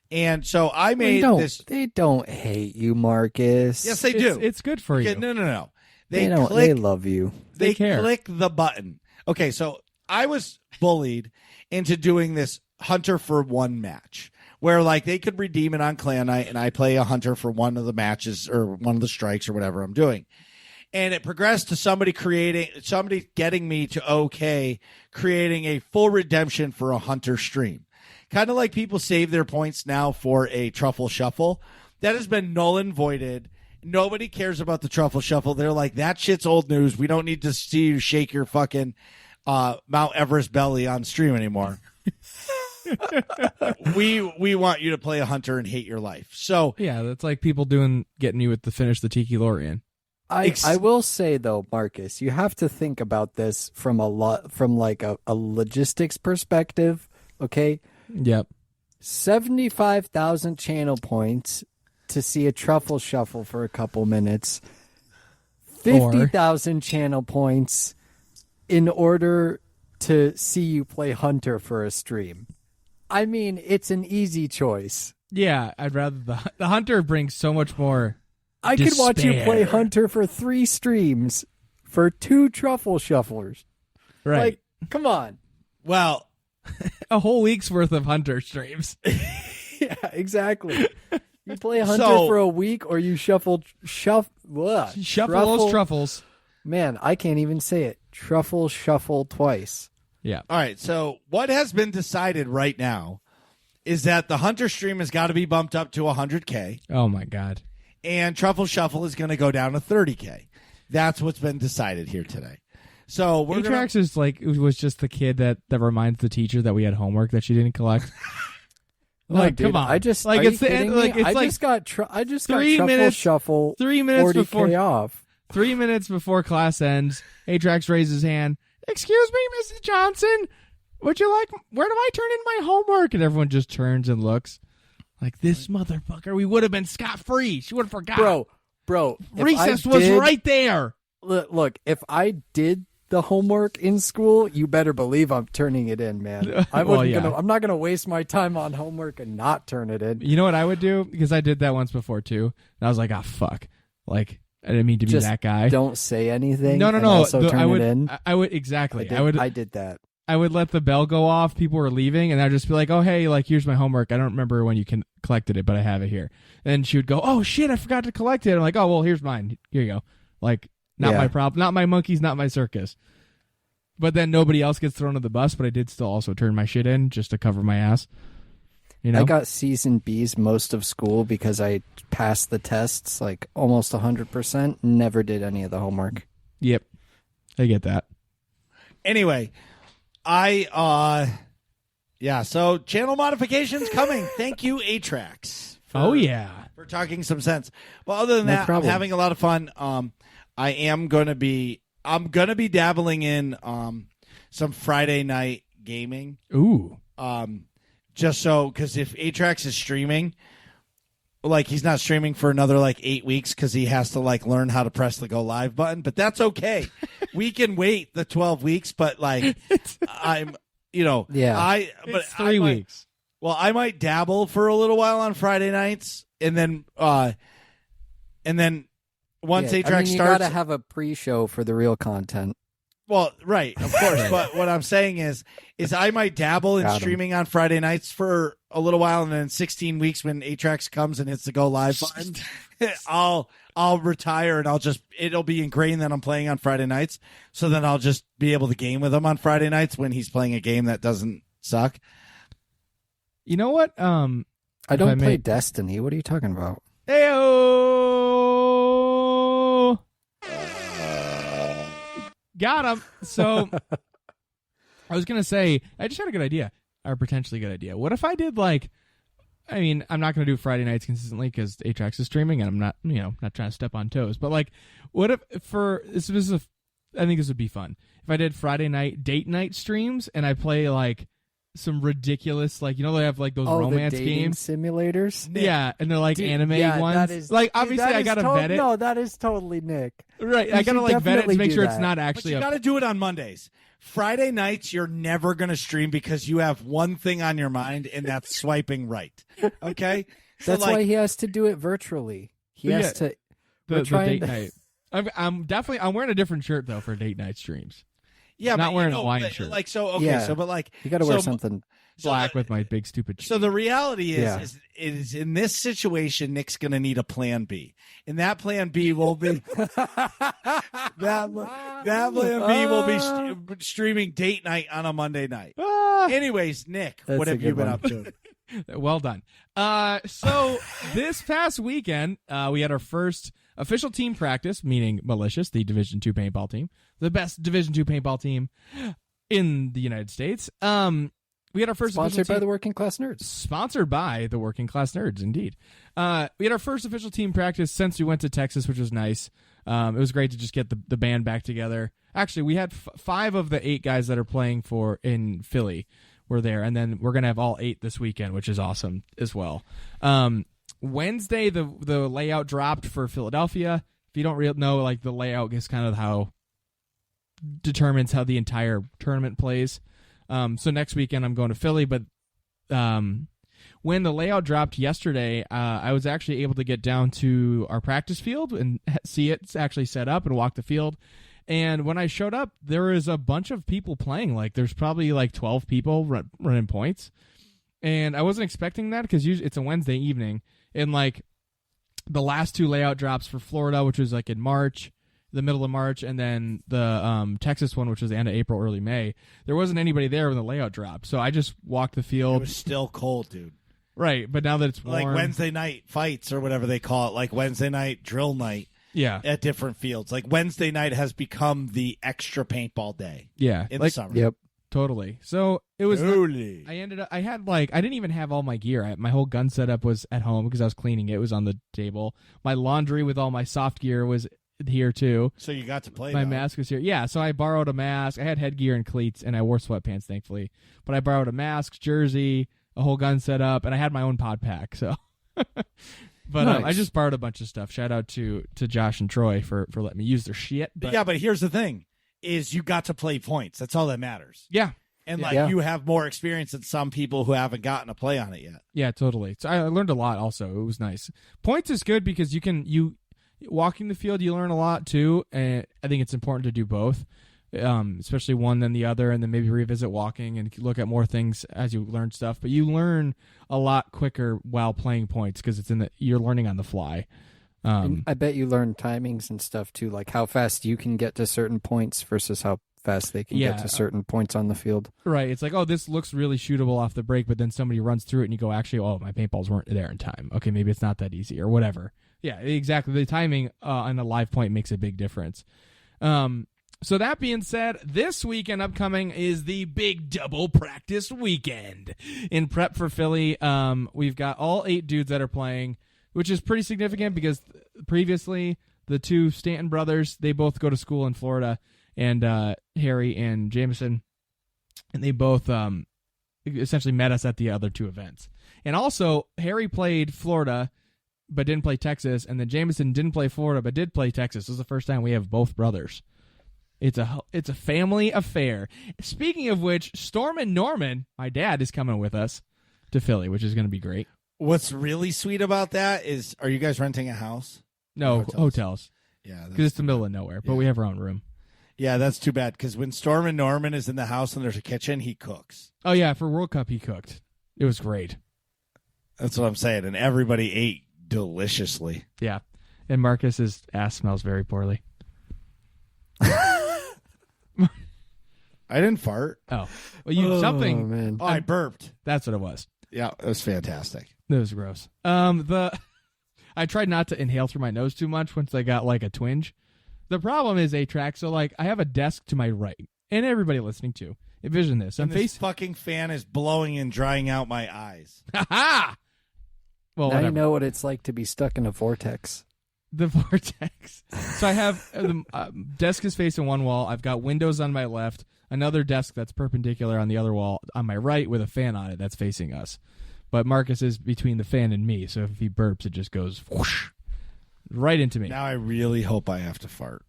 And so I made this. They don't hate you, Marcus. Yes, they do. It's good for you. No. They don't. They love you. They care. Click the button. Okay, so I was bullied into doing this Hunter for one match, where like they could redeem it on Clan Night, and I play a Hunter for one of the matches or one of the strikes or whatever I'm doing. And it progressed to somebody getting me to creating a full redemption for a Hunter stream. Kind of like people save their points now for a Truffle Shuffle. That has been null and voided. Nobody cares about the Truffle Shuffle. They're like, that shit's old news. We don't need to see you shake your fucking Mount Everest belly on stream anymore. we want you to play a Hunter and hate your life. So yeah, that's like people getting you to finish the Tiki Lorian. I will say though, Marcus, you have to think about this from a logistics perspective. Okay. Yep. 75,000 channel points to see a Truffle Shuffle for a couple minutes. 50,000 channel points in order to see you play Hunter for a stream. I mean, it's an easy choice. Yeah, I'd rather the Hunter brings so much more. I could watch you play Hunter for 3 streams for 2 Truffle Shufflers. Right. Like, come on. Well, a whole week's worth of Hunter streams. Yeah, exactly. You play Hunter for a week, or you shuffle those truffles. Man, I can't even say it. Truffle Shuffle twice. Yeah. All right. So what has been decided right now is that the Hunter stream has got to be bumped up to 100K. Oh my God. And Truffle Shuffle is going to go down to 30K. That's what's been decided here today. So we're Atrax is like, it was just the kid that reminds the teacher that we had homework that she didn't collect. Like, dude, come on! I just like it's the end. Like, it's I like just got 3 Truffle minutes. Shuffle. 3 minutes 40K before off. 3 minutes before class ends, Atrax raises his hand. Excuse me, Mrs. Johnson. Would you like? Where do I turn in my homework? And everyone just turns and looks. Like, this motherfucker. We would have been scot free. She would have forgot. Bro. Recess was right there. Look, if I did the homework in school, you better believe I'm turning it in, man. I'm not gonna waste my time on homework and not turn it in. You know what I would do? Because I did that once before too. And I was like, fuck. Like, I didn't mean to be that guy. Don't say anything. No. Also turn it in. I would exactly. I did that. I would let the bell go off. People were leaving, and I'd just be like, "Oh, hey, like here's my homework. I don't remember when you collected it, but I have it here." And she would go, "Oh shit, I forgot to collect it." I'm like, "Oh well, here's mine. Here you go." Like, not my problem, not my monkeys, not my circus. But then nobody else gets thrown to the bus. But I did still also turn my shit in just to cover my ass. You know? I got C's and B's most of school because I passed the tests like almost 100%. Never did any of the homework. Yep, I get that. Anyway, so channel modifications coming. Thank you, Atrax. For talking some sense. Well, other than that, I'm having a lot of fun. I'm going to be dabbling in some Friday night gaming. Ooh. Just so, because if Atrax is streaming, like he's not streaming for another like 8 weeks because he has to like learn how to press the go live button, but that's okay. We can wait the 12 weeks, but like it's 3 weeks. Well, I might dabble for a little while on Friday nights, and then once Atrax you starts, gotta have a pre-show for the real content. Well, right, of course. But what I'm saying is I might dabble in streaming on Friday nights for a little while, and then in 16 weeks when Atrax comes and hits the go live button, I'll retire and it'll be ingrained that I'm playing on Friday nights. So then I'll just be able to game with him on Friday nights when he's playing a game that doesn't suck. You know what? I don't play Destiny. What are you talking about? Heyo! Got him. So I was going to say, I just had a good idea, or potentially good idea. What if I did I'm not going to do Friday nights consistently because Atrax is streaming and I'm not, not trying to step on toes. But what if I think this would be fun. If I did Friday night date night streams and I play some ridiculous, they have those romance the dating games. simulators? Nick. Yeah, and they're anime ones. That is, obviously I got to vet it. No, that is totally Nick. Right, I got to vet it to make sure it's not actually But you got to do it on Mondays. Friday nights, you're never going to stream because you have one thing on your mind, and that's swiping right. Okay? That's why he has to do it virtually. He has to... The date night. I'm wearing a different shirt, though, for date night streams. Yeah, I'm not wearing a Hawaiian shirt. You got to wear something black with my big stupid. So the reality is in this situation, Nick's going to need a plan B, and that plan B will be that plan B will be streaming date night on a Monday night. Anyways, Nick, what have you been up to? Well done. So this past weekend, we had our first official team practice, meaning Malicious, the Division II paintball team, the best Division II paintball team in the United States. We had our first sponsored by the Working Class Nerds. Sponsored by the Working Class Nerds, indeed. We had our first official team practice since we went to Texas, which was nice. It was great to just get the band back together. Actually, we had 5 of the 8 guys that are playing in Philly were there, and then we're gonna have all 8 this weekend, which is awesome as well. Wednesday, the layout dropped for Philadelphia. If you don't know, the layout is kind of how determines how the entire tournament plays. So next weekend I'm going to Philly, but when the layout dropped yesterday, I was actually able to get down to our practice field and see it actually set up and walk the field. And when I showed up, there was a bunch of people playing. There's probably 12 people running points. And I wasn't expecting that because usually it's a Wednesday evening. And the last 2 layout drops for Florida, which was in March, the middle of March, and then the Texas one, which was the end of April, early May, there wasn't anybody there when the layout dropped. So I just walked the field. It was still cold, dude. Right, but now that it's warm. Wednesday night fights or whatever they call it, Wednesday night drill night. Yeah. At different fields. Wednesday night has become the extra paintball day. Yeah. In the summer. Yep. Totally. So it was. Totally. I didn't even have all my gear. My whole gun setup was at home because I was cleaning it. It was on the table. My laundry with all my soft gear was here too. So you got to play. My mask was here. Yeah. So I borrowed a mask. I had headgear and cleats, and I wore sweatpants, thankfully. But I borrowed a mask, jersey, a whole gun setup, and I had my own pod pack. So. But nice. I just borrowed a bunch of stuff. Shout out to Josh and Troy for letting me use their shit. But yeah, but here's the thing: is you got to play points. That's all that matters. Yeah, and you have more experience than some people who haven't gotten to play on it yet. Yeah, totally. So I learned a lot. Also, it was nice. Points is good because you walking the field, you learn a lot too. And I think it's important to do both. especially one than the other, and then maybe revisit walking and look at more things as you learn stuff. But you learn a lot quicker while playing points because you're learning on the fly. And I bet you learn timings and stuff too, like how fast you can get to certain points versus how fast they can get to certain points on the field. Right. It's like, oh, this looks really shootable off the break, but then somebody runs through it and you go, actually, oh, my paintballs weren't there in time. Okay, maybe it's not that easy or whatever. Yeah, exactly. The timing on a live point makes a big difference. So that being said, this weekend upcoming is the big double practice weekend. In prep for Philly, we've got all 8 dudes that are playing, which is pretty significant because previously the 2 Stanton brothers, they both go to school in Florida, and Harry and Jameson, and they both essentially met us at the other 2 events. And also, Harry played Florida but didn't play Texas, and then Jameson didn't play Florida but did play Texas. This is the first time we have both brothers. It's a family affair. Speaking of which, Storm and Norman, my dad, is coming with us to Philly, which is going to be great. What's really sweet about that is, are you guys renting a house? No, hotels. Yeah. Because it's the middle of nowhere, but we have our own room. Yeah, that's too bad, because when Storm and Norman is in the house and there's a kitchen, he cooks. Oh, yeah, for World Cup, he cooked. It was great. That's what I'm saying, and everybody ate deliciously. Yeah, and Marcus's ass smells very poorly. I didn't fart. Oh. Well, something. Man. Oh, I burped. That's what it was. Yeah, it was fantastic. It was gross. I tried not to inhale through my nose too much once I got like a twinge. The problem is A-Track, so like I have a desk to my right, and everybody listening to. Envision this. This fucking fan is blowing and drying out my eyes. Ha-ha! Well, now whatever. you know what it's like to be stuck in a vortex. The vortex. So I have the desk is facing one wall. I've got windows on my left, another desk that's perpendicular on the other wall on my right with a fan on it that's facing us. But Marcus is between the fan and me, so if he burps, it just goes whoosh, right into me. Now I really hope I have to fart.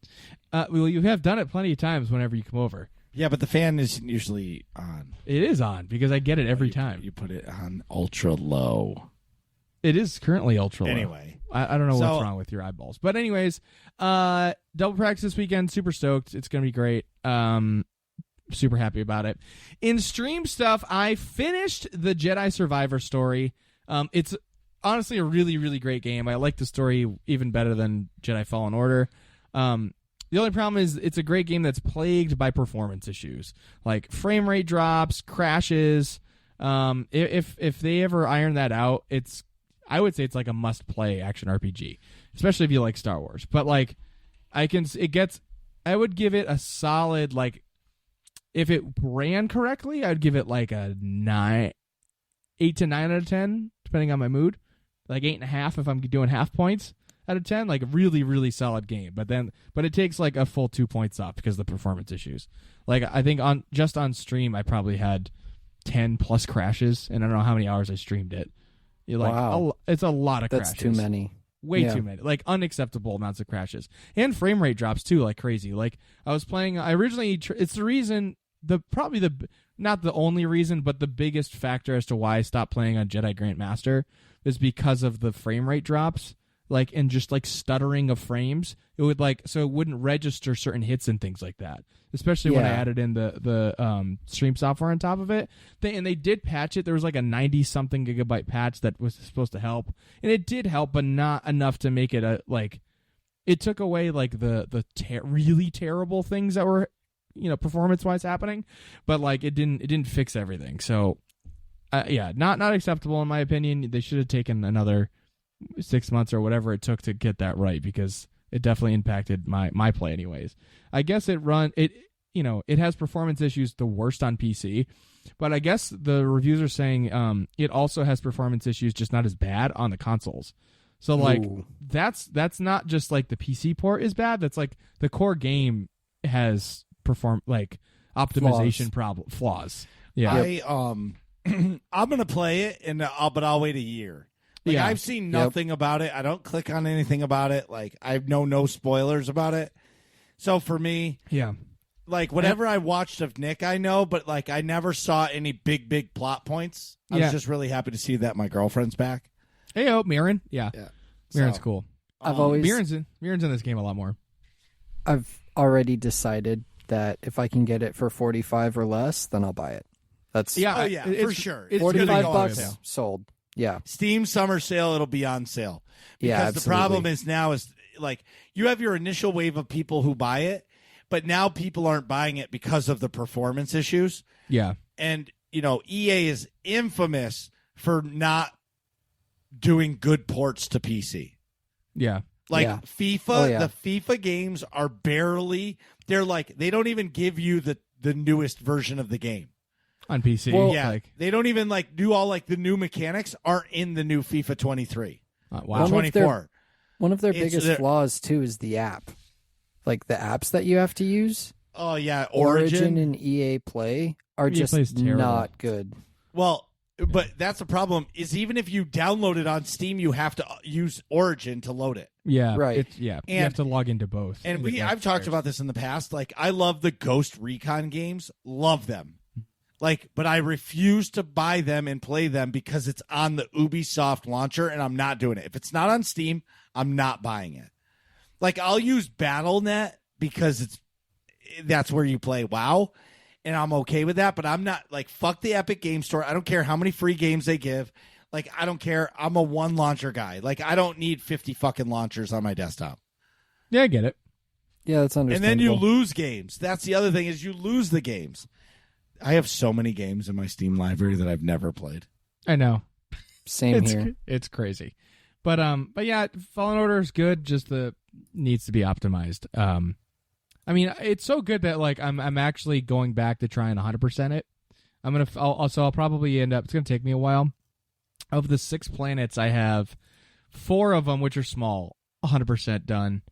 Well, you have done it plenty of times whenever you come over. Yeah, but the fan isn't usually on. It is on because I get it every time. You put it on ultra low. It is currently ultra low. Anyway. I don't know what's wrong with your eyeballs. But anyways, double practice this weekend. Super stoked. It's going to be great. Super happy about it. In stream stuff, I finished the Jedi Survivor story. It's honestly a really, really great game. I like the story even better than Jedi Fallen Order. The only problem is it's a great game that's plagued by performance issues, like frame rate drops, crashes. If they ever iron that out, I would say it's like a must-play action RPG, especially if you like Star Wars. But like, I would give it a solid, like, if it ran correctly, I'd give it like a 8 to 9 out of 10, depending on my mood. Like 8.5 if I'm doing half points out of 10. Like a really, really solid game. But it takes like a full 2 points off because of the performance issues. Like I think on stream, I probably had 10 plus crashes, and I don't know how many hours I streamed it. Wow. It's a lot of crashes. That's too many. Way too many. Like unacceptable amounts of crashes. And frame rate drops too, like crazy. Like I was playing, I originally, it's the reason, not the only reason, but the biggest factor as to why I stopped playing on Jedi Grandmaster is because of the frame rate drops. Like, and just like stuttering of frames. It would so it wouldn't register certain hits and things like that. Especially when I added in the stream software on top of it. And they did patch it. There was like a 90-something gigabyte patch that was supposed to help. And it did help, but not enough to make it it took away like the really terrible things that were, performance-wise happening. But like it didn't fix everything. So, not acceptable in my opinion. They should have taken another 6 months or whatever it took to get that right, because it definitely impacted my play anyways. I guess it has performance issues the worst on PC, but I guess the reviews are saying it also has performance issues, just not as bad on the consoles. So like that's not just like the PC port is bad, that's like the core game has optimization flaws. Yeah. I'm gonna play it but I'll wait a year. I've seen nothing about it. I don't click on anything about it. Like, I know no spoilers about it. So for me, like whatever I watched of Nick, I know, but like I never saw any big plot points. I was just really happy to see that my girlfriend's back. Hey, Mirren. Yeah. Mirren's cool. I've always Mirren's in this game a lot more. I've already decided that if I can get it for 45 or less, then I'll buy it. That's for sure. It's 45 gonna go on bucks sale. sold. Yeah. Steam summer sale, it'll be on sale. Because Yeah, the problem absolutely. is now is like you have your initial wave of people who buy it, but now people aren't buying it because of the performance issues. Yeah. And, EA is infamous for not doing good ports to PC. Yeah. Like Yeah. FIFA, Oh, yeah. the FIFA games are they don't even give you the newest version of the game. On PC. Well, yeah. They don't even do all the new mechanics aren't in the new FIFA 23. Wow. One 24. One of their It's biggest their- flaws too is the app. Like the apps that you have to use, Oh yeah, Origin and EA Play are EA just Play's terrible. not good. Well, but that's the problem is even if you download it on Steam, you have to use Origin to load it. Yeah. Right. You And- have to log into both. And I've talked about this in the past. Like I love the Ghost Recon games, love them. But I refuse to buy them and play them because it's on the Ubisoft launcher, and I'm not doing it. If it's not on Steam, I'm not buying it. I'll use BattleNet because that's where you play WoW, and I'm okay with that. But I'm not fuck the Epic Game Store. I don't care how many free games they give. I don't care. I'm a one launcher guy. I don't need 50 fucking launchers on my desktop. Yeah, I get it. Yeah, that's And understandable. then you lose games. That's the other thing is you lose the games. I have so many games in my Steam library that I've never played. I know. Same here. It's crazy. But yeah, Fallen Order is good, just needs to be optimized. I mean, it's so good that I'm actually going back to try and 100% it. I'll probably end up, it's going to take me a while. Of the 6 planets, I have 4 of them, which are small, 100% done.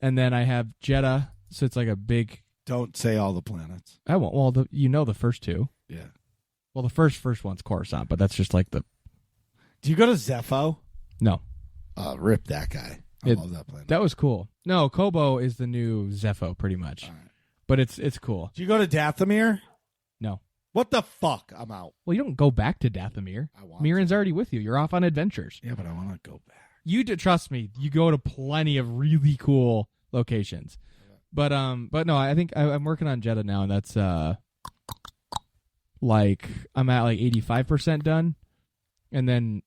And then I have Jeddah, so it's a big... Don't say all the planets. I won't. Well, the first 2. Yeah. Well, the first one's Coruscant, but that's just the... Do you go to Zepho? No. Rip that guy. I love that planet. That was cool. No, Kobo is the new Zepho, pretty much. All right. But it's cool. Do you go to Dathomir? No. What the fuck? I'm out. Well, you don't go back to Dathomir. I want Miran's already with you. You're off on adventures. Yeah, but I want to go back. Trust me, you go to plenty of really cool locations. But no, I think I'm working on Jeddah now, and that's I'm at 85% done, and then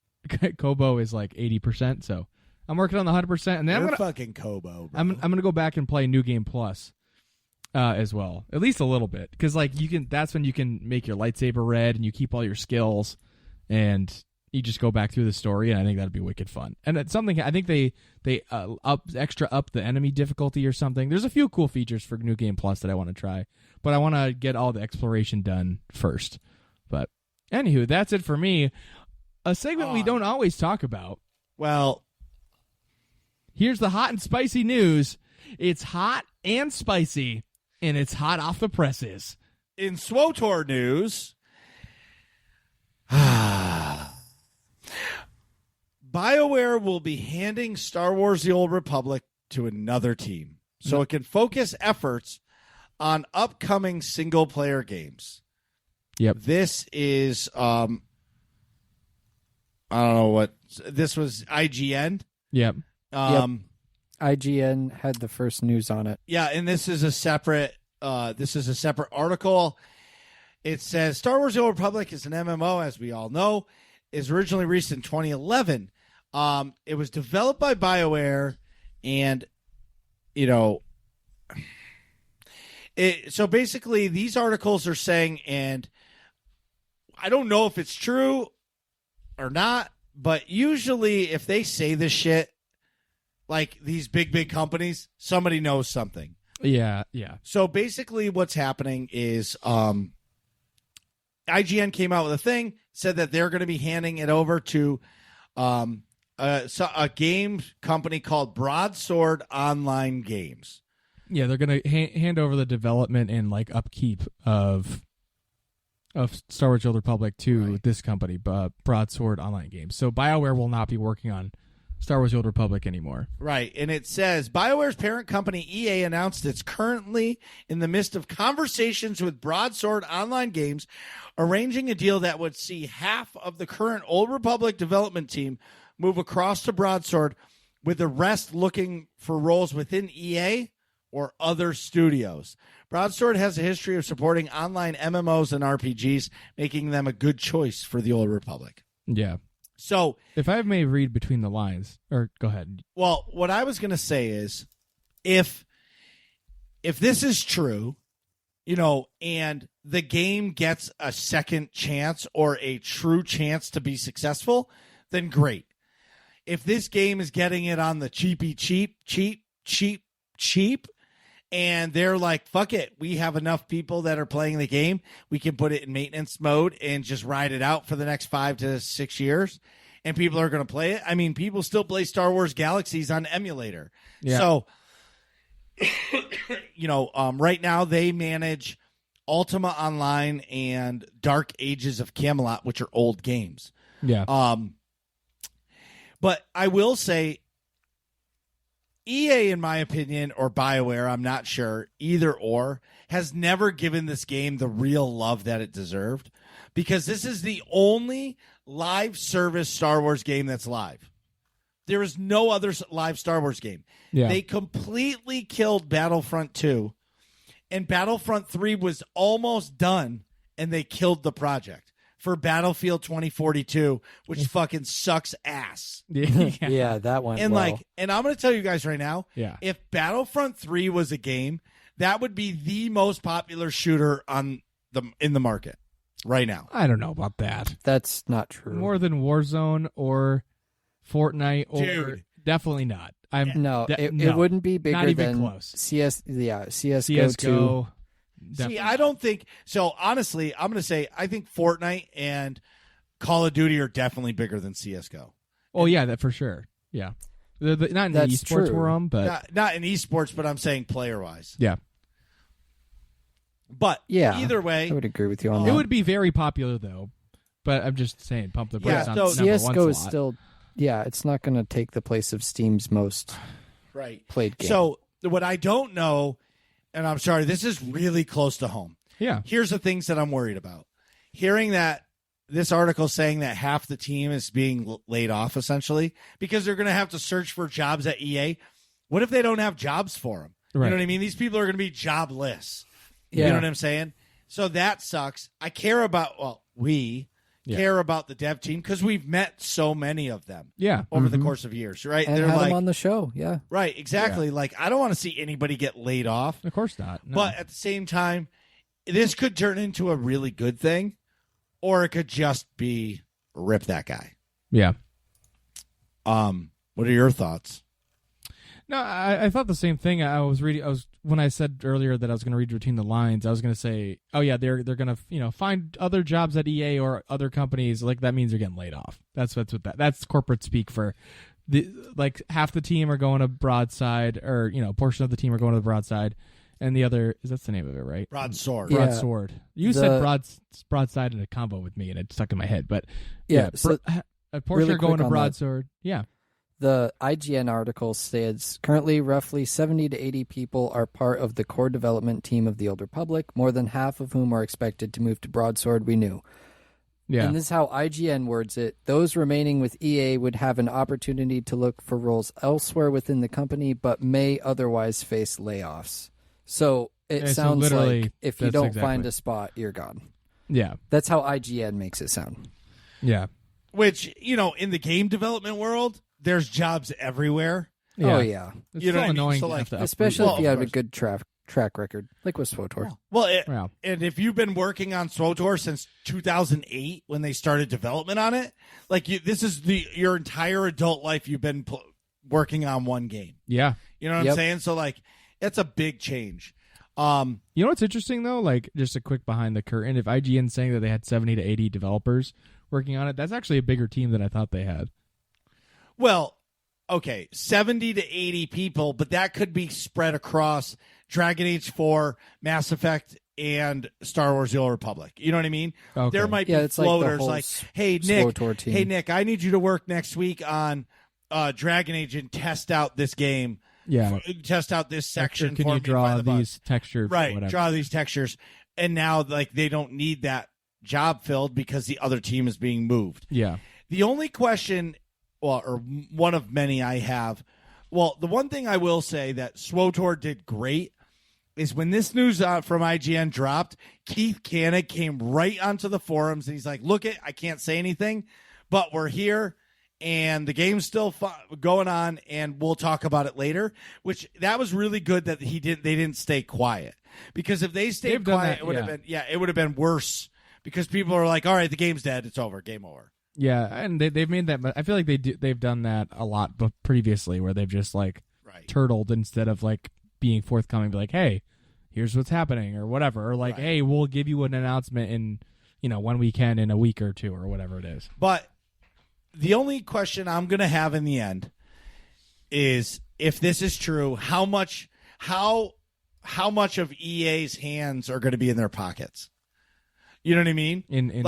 Kobo is 80%. So I'm working on the 100%, and then You're fucking Kobo, bro. I'm gonna go back and play New Game Plus as well, at least a little bit, because that's when you can make your lightsaber red and you keep all your skills, and you just go back through the story, and I think that'd be wicked fun. And it's something I think they up the enemy difficulty or something. There's a few cool features for New Game Plus that I want to try, but I want to get all the exploration done first. But anywho, that's it for me. A segment we don't always talk about. Well, Here's the hot and spicy news. It's hot and spicy, and it's hot off the presses. in SWTOR news, BioWare will be handing Star Wars: The Old Republic to another team so it can focus efforts on upcoming single-player games. Yep. This is, I don't know what, this was IGN. Yep. IGN had the first news on it. Yeah, and this is a separate article. It says Star Wars: The Old Republic is an MMO, as we all know, is originally released in 2011. It was developed by BioWare, and so basically these articles are saying, and I don't know if it's true or not, but usually if they say this shit, like these big companies, somebody knows something. Yeah. So basically what's happening is IGN came out with a thing, said that they're going to be handing it over to a game company called Broadsword Online Games. Yeah, they're going to hand over the development and upkeep of Star Wars: The Old Republic to this company, Broadsword Online Games. So BioWare will not be working on Star Wars: The Old Republic anymore. Right, and it says BioWare's parent company EA announced it's currently in the midst of conversations with Broadsword Online Games, arranging a deal that would see half of the current Old Republic development team move across to Broadsword, with the rest looking for roles within EA or other studios. Broadsword has a history of supporting online MMOs and RPGs, making them a good choice for the Old Republic. Yeah. So, if I may read between the lines, or go ahead. Well, what I was going to say is, if this is true, and the game gets a second chance or a true chance to be successful, then great. If this game is getting it on the cheap, and they're like, fuck it, we have enough people that are playing the game, we can put it in maintenance mode and just ride it out for the next 5 to 6 years, and people are going to play it. I mean, people still play Star Wars Galaxies on emulator. Yeah. So, right now they manage Ultima Online and Dark Ages of Camelot, which are old games. Yeah. But I will say, EA, in my opinion, or BioWare, I'm not sure, either or, has never given this game the real love that it deserved, because this is the only live service Star Wars game that's live. There is no other live Star Wars game. Yeah. They completely killed Battlefront 2, and Battlefront 3 was almost done, and they killed the project for Battlefield 2042, which fucking sucks ass. Yeah, that one. And and I'm going to tell you guys right now, Yeah. if Battlefront 3 was a game, that would be the most popular shooter in the market right now. I don't know about that. That's not true. More than Warzone or Fortnite, or Dude. Definitely not. It wouldn't be bigger not even than close. CSGO 2. See, I don't think so. Honestly, I'm going to say I think Fortnite and Call of Duty are definitely bigger than CS:GO. Oh yeah, that for sure. Yeah, not in the That's esports true. realm, but Not in esports, but I'm saying player wise. yeah, But Yeah, either way, I would agree with you on it that. would be very popular though. But I'm just saying, pump the brakes on so number CS:GO one is slot. still, it's not going to take the place of Steam's most right. played game. So what I don't know, and I'm sorry, this is really close to home. Yeah, Here's the things that I'm worried about. Hearing that this article saying that half the team is being laid off, essentially, because they're going to have to search for jobs at EA. What if they don't have jobs for them? Right. You know what I mean? These people are going to be jobless. You Yeah. know what I'm saying? So that sucks. I care about, we care about the dev team because we've met so many of them yeah. over the course of years, right? and They're have like, them on the show. Yeah, right, exactly. Like, I don't want to see anybody get laid off. Of course not. No. But at the same time, this could turn into a really good thing, or it could just be rip that guy. yeah. What are your thoughts? No, I thought the same thing. When I said earlier that I was going to read between the lines, I was going to say, oh yeah, they're going to find other jobs at EA or other companies. Like that means they're getting laid off. That's that's corporate speak for half the team are going to Broadside, or portion of the team are going to the Broadside, and the other that's the name of it, right? Broadsword. Yeah. Broadsword. You said Broadside in a combo with me, and it stuck in my head. But so a portion really are going quick to on that. Broadsword. Yeah. the IGN article states, currently roughly 70 to 80 people are part of the core development team of the Old Republic, more than half of whom are expected to move to Broadsword, we knew. Yeah. And this is how IGN words it. Those remaining with EA would have an opportunity to look for roles elsewhere within the company, but may otherwise face layoffs. So it so sounds literally, like if you that's don't exactly. find a spot, you're gone. Yeah. That's how IGN makes it sound. Yeah. Which, you know, in the game development world, there's jobs everywhere. Oh, yeah. It's You know so what I mean? annoying So, to like, have to Especially Well, if you of have a course. good track record, like with SWTOR. Well, Yeah. and if you've been working on SWTOR since 2008 when they started development on it, like this is your entire adult life you've been working on one game. Yeah. You know what I'm Yep. saying? So like, it's a big change. You know what's interesting though? Like just a quick behind the curtain. If IGN's saying that they had 70 to 80 developers working on it, that's actually a bigger team than I thought they had. Well, okay, 70 to 80 people, but that could be spread across Dragon Age 4, Mass Effect, and Star Wars: The Old Republic. You know what I mean? Okay. There might be Yeah, it's like the floaters whole like, hey, Nick, SWTOR team. hey, Nick, I need you to work next week on Dragon Age and test out this game. Yeah. Test out this section. Can for you me, draw find the bugs. these textures? Right, Whatever. draw these textures. And now, like, they don't need that job filled because the other team is being moved. Yeah. The only question, well, or one of many I have, Well, the one thing I will say that SWTOR did great is when this news from IGN dropped, Keith Koenig came right onto the forums and he's like, look, I can't say anything, but we're here and the game's still going on and we'll talk about it later, which that was really good that they didn't stay quiet. Because if they stayed quiet, it would have been worse because people are like, all right, the game's dead. It's over. Game over. Yeah, and they've made that. I feel like they've done that a lot previously, where they've just like turtled instead of like being forthcoming, be like, hey, here's what's happening or whatever, or like, hey, we'll give you an announcement in when we can in a week or two or whatever it is. But the only question I'm gonna have in the end is if this is true, how much of EA's hands are going to be in their pockets? You know what I mean? In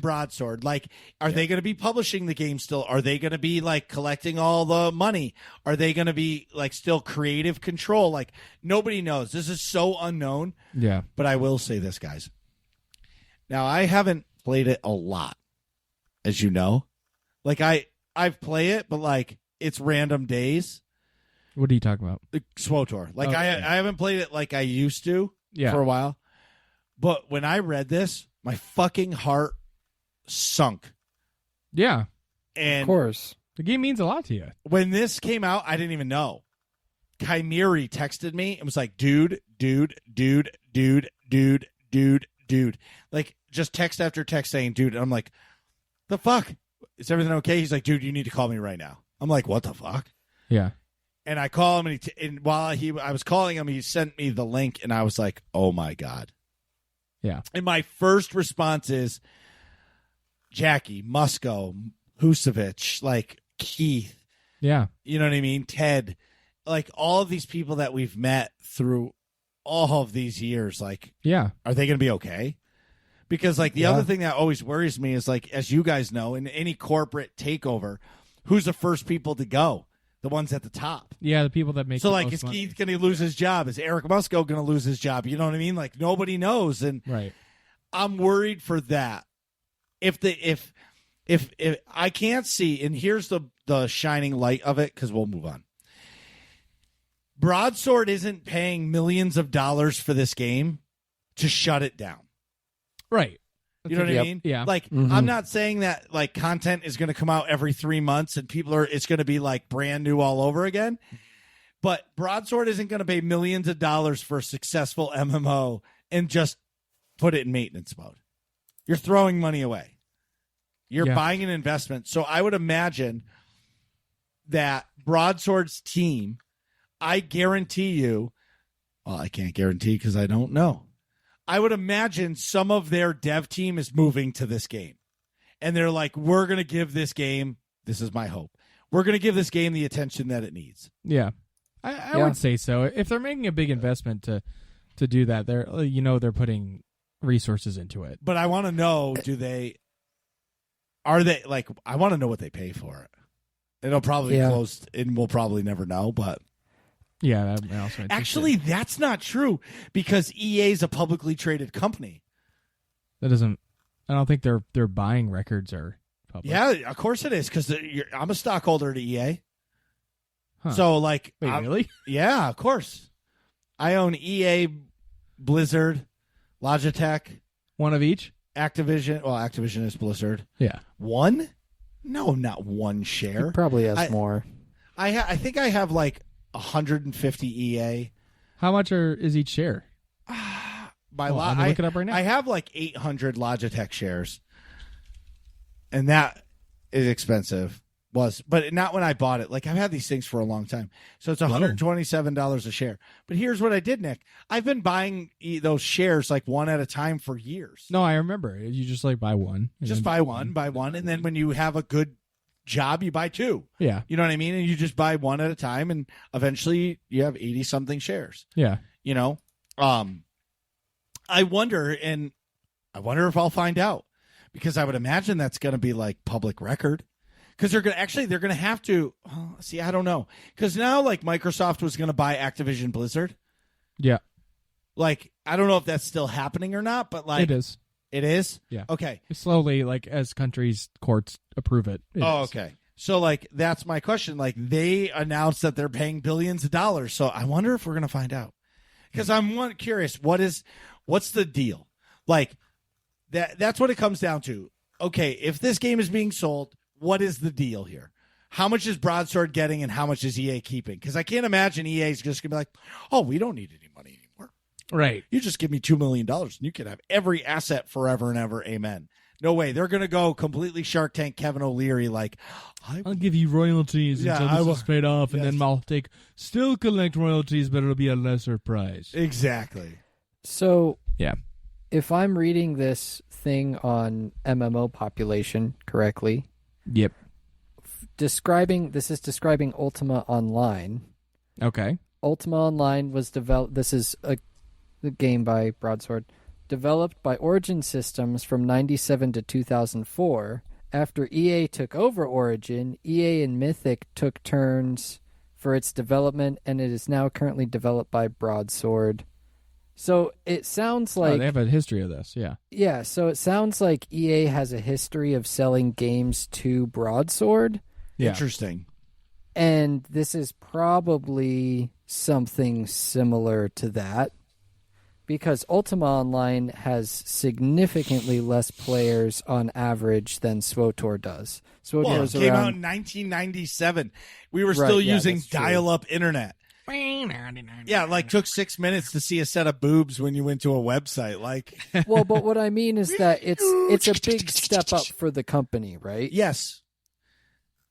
Broadsword. Like, are they going to be publishing the game still? Are they going to be like collecting all the money? Are they going to be like still creative control? Like, nobody knows. This is so unknown. Yeah. But I will say this, guys. Now, I haven't played it a lot, as you know. Like, I've played it, but like it's random days. What are you talking about? SWTOR. Like, okay. I haven't played it like I used to for a while. But when I read this, my fucking heart sunk. Yeah. And of course. The game means a lot to you. When this came out, I didn't even know. Chimeri texted me and was like, dude. Like, just text after text saying, dude. And I'm like, the fuck? Is everything okay? He's like, dude, you need to call me right now. I'm like, what the fuck? Yeah. And I call him, and while I was calling him, he sent me the link, and I was like, oh, my God. Yeah. And my first response is Jackie, Musco, Husevich, like Keith. Yeah. You know what I mean? Ted. Like all of these people that we've met through all of these years. Like, yeah. Are they going to be okay? Because like the other thing that always worries me is like, as you guys know, in any corporate takeover, who's the first people to go? The ones at the top. Yeah, the people that make so like, is Keith going to lose his job? Is Eric Musco going to lose his job? You know what I mean? Like nobody knows, and I'm worried for that. If I can't see, and here's the shining light of it, because we'll move on. Broadsword isn't paying millions of dollars for this game to shut it down. Right. You know what I mean? Yeah. Like, I'm not saying that like content is going to come out every 3 months and it's going to be like brand new all over again. But Broadsword isn't going to pay millions of dollars for a successful MMO and just put it in maintenance mode. You're throwing money away. You're buying an investment. So I would imagine that Broadsword's team, I guarantee you, well, I can't guarantee because I don't know. I would imagine some of their dev team is moving to this game. And they're like, we're going to give this game, this is my hope, we're going to give this game the attention that it needs. Yeah. I would say so. If they're making a big investment to do that, they're putting resources into it. But I want to know, I want to know what they pay for it. It'll probably close, and we'll probably never know, but. Yeah, that also actually, that's not true because EA is a publicly traded company. That doesn't. I don't think their buying records are public. Yeah, of course it is because I'm a stockholder to EA. Huh. So like, wait, really? Yeah, of course. I own EA, Blizzard, Logitech, one of each. Activision. Well, Activision is Blizzard. Yeah, one? No, not one share. He probably has more. I think I have like 150 EA. How much is each share? I'm gonna look it up right now. I have like 800 Logitech shares, and that is expensive. But not when I bought it. Like I've had these things for a long time, so it's $127 a share. But here's what I did, Nick. I've been buying those shares like one at a time for years. No, I remember. You just like buy one. Just buy one, and then when you have a good job, you buy two. Yeah. You know what I mean? And you just buy one at a time, and eventually you have 80 something shares. Yeah. You know? I wonder if I'll find out, because I would imagine that's going to be like public record, because they're going to have to see. I don't know, because now like Microsoft was going to buy Activision Blizzard. Yeah. Like, I don't know if that's still happening or not, but like it is. It is? Yeah. Okay. Slowly, like as countries' courts approve it. Okay. So, like, that's my question. Like, they announced that they're paying billions of dollars. So I wonder if we're going to find out. Because I'm curious, what's the deal? Like, that's what it comes down to. Okay, if this game is being sold, what is the deal here? How much is Broadsword getting and how much is EA keeping? Because I can't imagine EA is just going to be like, oh, we don't need any money anymore. Right. You just give me $2 million and you can have every asset forever and ever. Amen. No way. They're going to go completely Shark Tank Kevin O'Leary like, I'll give you royalties until this is paid off, and then I'll still collect royalties, but it'll be a lesser price. Exactly. So, yeah, if I'm reading this thing on MMO population correctly, yep, this is describing Ultima Online. Okay. Ultima Online was developed. This is a game by Broadsword, developed by Origin Systems from 1997 to 2004. After EA took over Origin, EA and Mythic took turns for its development, and it is now currently developed by Broadsword. So it sounds like... they have a history of this, yeah. Yeah, so it sounds like EA has a history of selling games to Broadsword. Yeah. Interesting. And this is probably something similar to that, because Ultima Online has significantly less players on average than SWTOR does. Well, it came out in 1997. We were still using dial-up internet. Yeah, like took 6 minutes to see a set of boobs when you went to a website. Like, well, but what I mean is that it's a big step up for the company, right? Yes,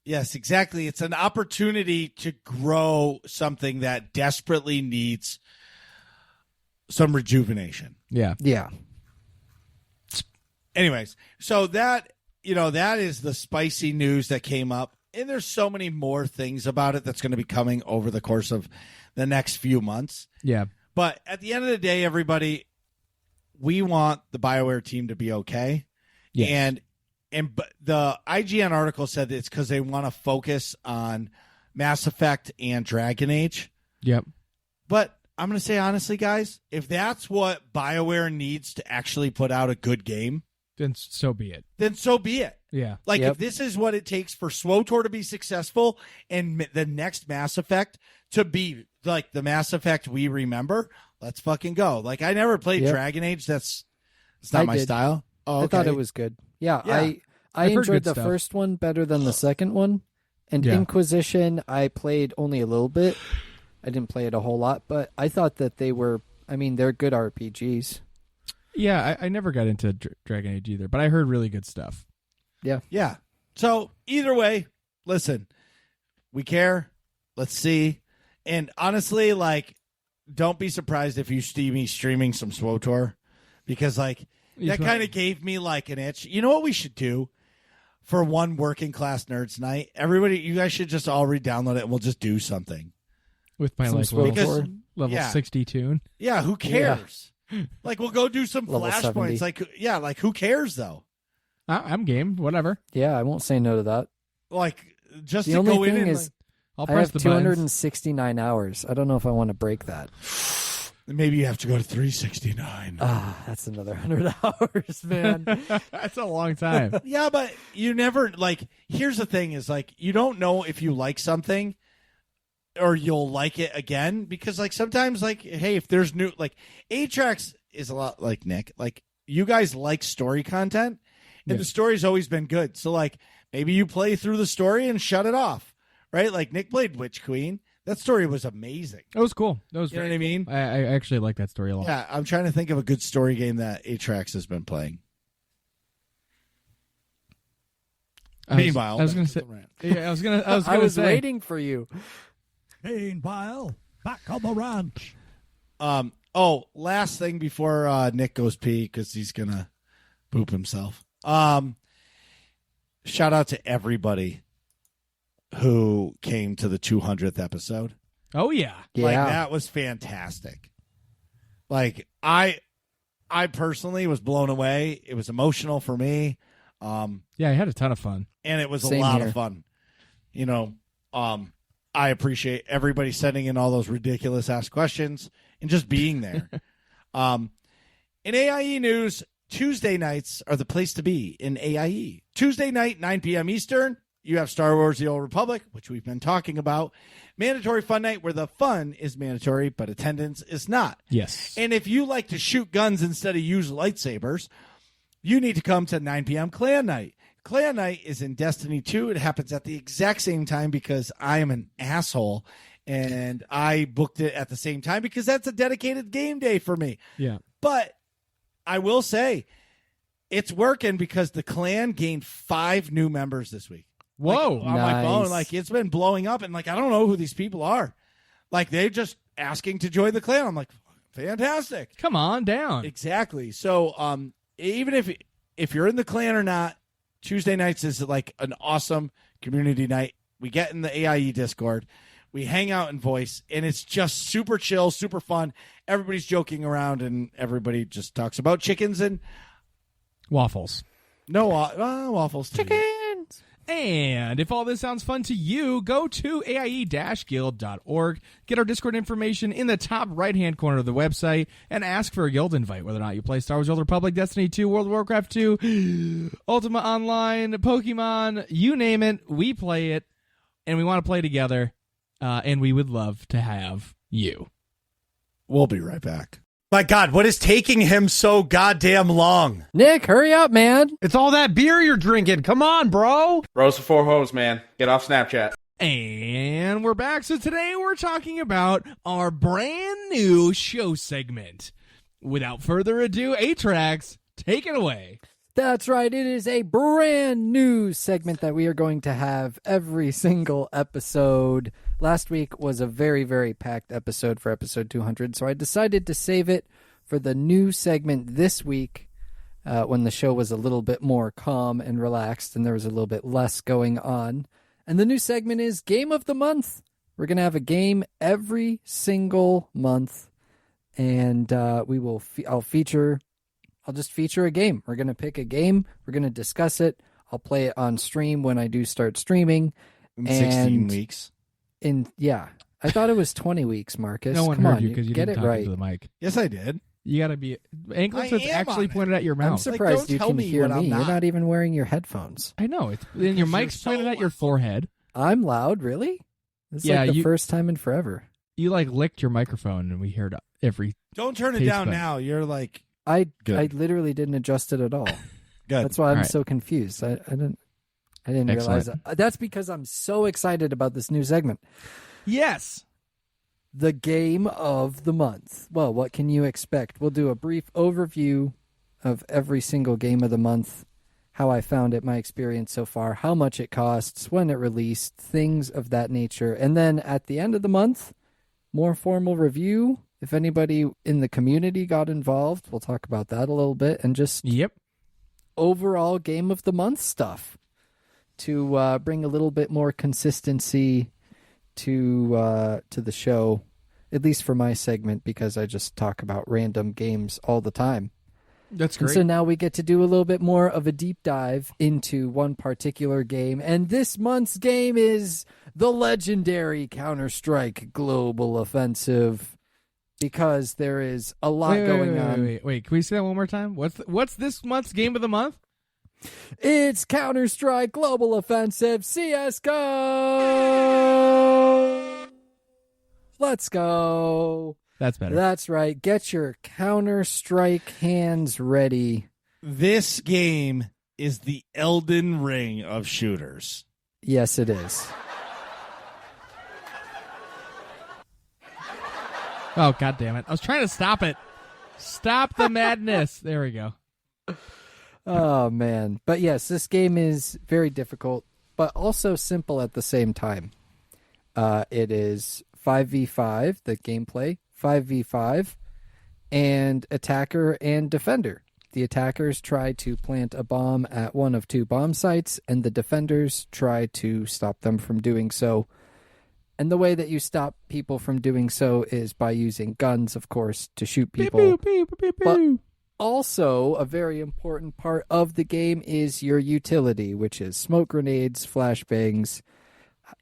exactly. It's an opportunity to grow something that desperately needs some rejuvenation. Yeah. Anyways, so that is the spicy news that came up. And there's so many more things about it that's going to be coming over the course of the next few months. Yeah. But at the end of the day, everybody, we want the BioWare team to be okay. Yes. And the IGN article said that it's because they want to focus on Mass Effect and Dragon Age. Yep. But I'm going to say honestly, guys, if that's what BioWare needs to actually put out a good game, then so be it. Yeah. Like, if this is what it takes for SWTOR to be successful and the next Mass Effect to be like the Mass Effect we remember, let's fucking go. Like, I never played Dragon Age. It's not my style. Oh, okay. I thought it was good. Yeah. I enjoyed the first one better than the second one. And Inquisition, I played only a little bit. I didn't play it a whole lot, but I thought that they're good RPGs. Yeah, I never got into Dragon Age either, but I heard really good stuff. Yeah. So either way, listen, we care. Let's see. And honestly, like, don't be surprised if you see me streaming some SWTOR, because like that kind of gave me like an itch. You know what we should do for one working class nerds night? Everybody, you guys should just all re-download it and we'll just do something. With my level 60 tune. Yeah, who cares? Yeah. Like, we'll go do some level flashpoints. 70. Like who cares though? I'm game. Whatever. Yeah, I won't say no to that. Like, just the to only go thing in and is, I'll I press have the 269 hours. I don't know if I want to break that. Maybe you have to go to 369. That's another 100 hours, man. That's a long time. Yeah, but you never, like, here's the thing is, like, you don't know if you like something or you'll like it again, because, like, sometimes, like, hey, if there's new, like, A-Tracks is a lot like Nick. Like, you guys like story content, and the story's always been good. So, like, maybe you play through the story and shut it off, right? Like, Nick played Witch Queen. That story was amazing. That was cool. That was you know what I mean? I actually like that story a lot. Yeah, I'm trying to think of a good story game that A-Tracks has been playing. Meanwhile, I was going to say. Yeah, I was waiting for you. Meanwhile, back on the ranch. Last thing before Nick goes pee, because he's gonna poop himself. Shout out to everybody who came to the 200th episode. Oh yeah. Like, that was fantastic. Like, I personally was blown away. It was emotional for me. Yeah, I had a ton of fun. And it was a lot of fun. You know, I appreciate everybody sending in all those ridiculous ass questions and just being there. In AIE news, Tuesday nights are the place to be in AIE. Tuesday night, 9 p.m. Eastern, You have Star Wars The Old Republic, which we've been talking about. Mandatory Fun Night, where the fun is mandatory, but attendance is not. Yes. And if you like to shoot guns instead of use lightsabers, you need to come to 9 p.m. Clan Night. Clan Night is in Destiny 2. It happens at the exact same time because I am an asshole, and I booked it at the same time because that's a dedicated game day for me. Yeah. But I will say it's working because the clan gained 5 new members this week. Whoa. Like, on my phone, like it's been blowing up, and like I don't know who these people are. Like they're just asking to join the clan. I'm like, fantastic. Come on down. Exactly. So even if you're in the clan or not, Tuesday nights is like an awesome community night. We get in the AIE Discord. We hang out in voice, and it's just super chill, super fun. Everybody's joking around, and everybody just talks about chickens and waffles. No waffles. Chickens. And if all this sounds fun to you, go to aie-guild.org, get our Discord information in the top right-hand corner of the website, and ask for a guild invite, whether or not you play Star Wars: The Old Republic, Destiny 2, World of Warcraft 2, Ultima Online, Pokemon, you name it, we play it, and we want to play together, and we would love to have you. We'll be right back. My God, what is taking him so goddamn long? Nick, hurry up, man. It's all that beer you're drinking. Come on, bro. Bros before hoes, man. Get off Snapchat. And we're back. So today we're talking about our brand new show segment. Without further ado, A-Trax, take it away. That's right. It is a brand new segment that we are going to have every single episode. Last week was a very, very packed episode for episode 200, so I decided to save it for the new segment this week when the show was a little bit more calm and relaxed and there was a little bit less going on. And the new segment is Game of the Month. We're going to have a game every single month, and we will. I'll just feature a game. We're going to pick a game. We're going to discuss it. I'll play it on stream when I do start streaming. In 16 weeks. I thought it was 20 weeks, Marcus. No one Come heard on, you because you get didn't it talk right. into the mic. Yes, I did. You got to be anklets I that's am actually on it. pointed at your I'm mouth. surprised don't you tell can me hear what I'm me. You're not. not even wearing your headphones. I know. And your mic's so pointed at your loud. forehead. I'm loud, really? This is Yeah, like the you- first time in forever. You like licked your microphone and we heard every. Don't turn it Taste down bud. now. You're like, I Good. literally didn't adjust it at all. good. That's why I'm Alright. so confused. I didn't realize Excellent. that. That's because I'm so excited about this new segment. Yes. The game of the month. Well, what can you expect? We'll do a brief overview of every single game of the month, how I found it, my experience so far, how much it costs, when it released, things of that nature. And then at the end of the month, more formal review. If anybody in the community got involved, we'll talk about that a little bit. And just Yep. overall game of the month stuff to bring a little bit more consistency to the show, at least for my segment, because I just talk about random games all the time. That's And great. so now we get to do a little bit more of a deep dive into one particular game, and this month's game is the legendary Counter-Strike Global Offensive, because there is a lot going on. Wait. Can we say that one more time? What's this month's game of the month? It's Counter-Strike Global Offensive CSGO! Let's go! That's better. That's right. Get your Counter-Strike hands ready. This game is the Elden Ring of shooters. Yes, it is. Oh, God damn it. I was trying to stop it. Stop the madness. There we go. Oh, man. But yes, this game is very difficult, but also simple at the same time. It is 5v5, the gameplay, 5v5, and attacker and defender. The attackers try to plant a bomb at one of 2 bomb sites, and the defenders try to stop them from doing so. And the way that you stop people from doing so is by using guns, of course, to shoot people. But also, a very important part of the game is your utility, which is smoke grenades, flashbangs,